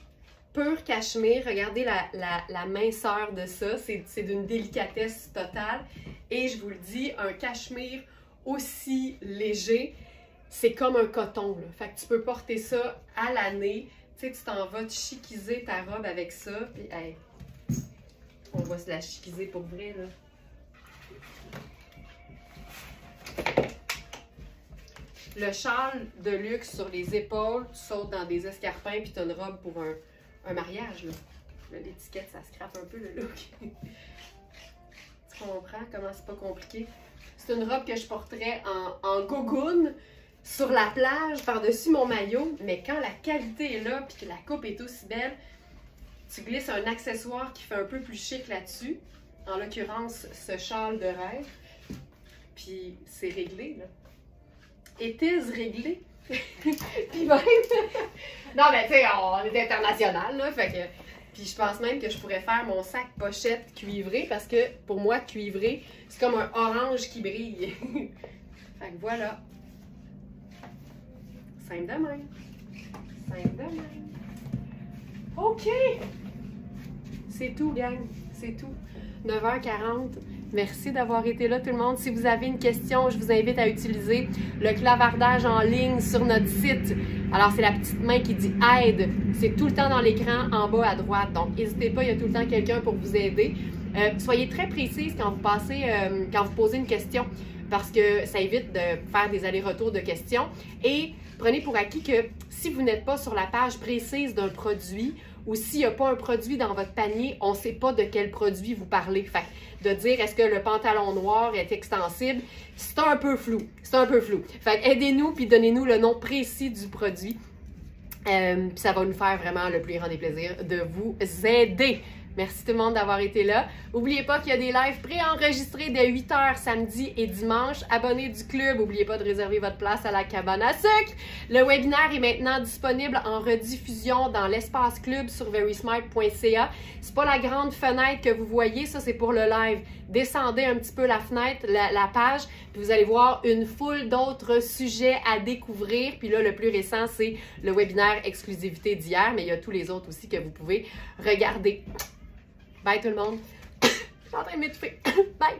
Pur cachemire, regardez la minceur de ça, c'est d'une délicatesse totale. Et je vous le dis, un cachemire aussi léger, c'est comme un coton, là. Fait que tu peux porter ça à l'année. Tu sais, tu t'en vas te chiquiser ta robe avec ça. Puis, hey, on va se la chiquiser pour vrai, là. Le châle de luxe sur les épaules, tu sautes dans des escarpins puis tu as une robe pour un mariage, là. L'étiquette, ça scrape un peu le look. Tu comprends comment c'est pas compliqué? C'est une robe que je porterais en gogoune sur la plage, par-dessus mon maillot, mais quand la qualité est là puis que la coupe est aussi belle, tu glisses un accessoire qui fait un peu plus chic là-dessus. En l'occurrence, ce châle de rêve. Puis c'est réglé, là. It is réglé. Puis même... non, mais tu sais, on est international, là, fait que... Puis je pense même que je pourrais faire mon sac pochette cuivré, parce que pour moi, cuivré, c'est comme un orange qui brille. Fait que voilà. Simple de même. Simple de même. OK! C'est tout, gang. C'est tout. 9h40. Merci d'avoir été là, tout le monde. Si vous avez une question, je vous invite à utiliser le clavardage en ligne sur notre site. Alors, c'est la petite main qui dit « Aide ». C'est tout le temps dans l'écran en bas à droite. Donc, n'hésitez pas, il y a tout le temps quelqu'un pour vous aider. Soyez très précise quand vous posez une question. parce que ça évite de faire des allers-retours de questions. Et prenez pour acquis que si vous n'êtes pas sur la page précise d'un produit ou s'il n'y a pas un produit dans votre panier, on ne sait pas de quel produit vous parlez. Fait de dire est-ce que le pantalon noir est extensible, c'est un peu flou. C'est un peu flou. Fait aidez-nous puis donnez-nous le nom précis du produit. Ça va nous faire vraiment le plus grand des plaisirs de vous aider. Merci tout le monde d'avoir été là. N'oubliez pas qu'il y a des lives préenregistrés dès 8h samedi et dimanche. Abonnez du club, n'oubliez pas de réserver votre place à la cabane à sucre. Le webinaire est maintenant disponible en rediffusion dans l'espace club sur verysmart.ca. C'est pas la grande fenêtre que vous voyez, ça c'est pour le live. Descendez un petit peu la fenêtre, la page, puis vous allez voir une foule d'autres sujets à découvrir. Puis là, le plus récent, c'est le webinaire exclusivité d'hier, mais il y a tous les autres aussi que vous pouvez regarder. Bye tout le monde. Je suis en train de m'étouffer. Bye.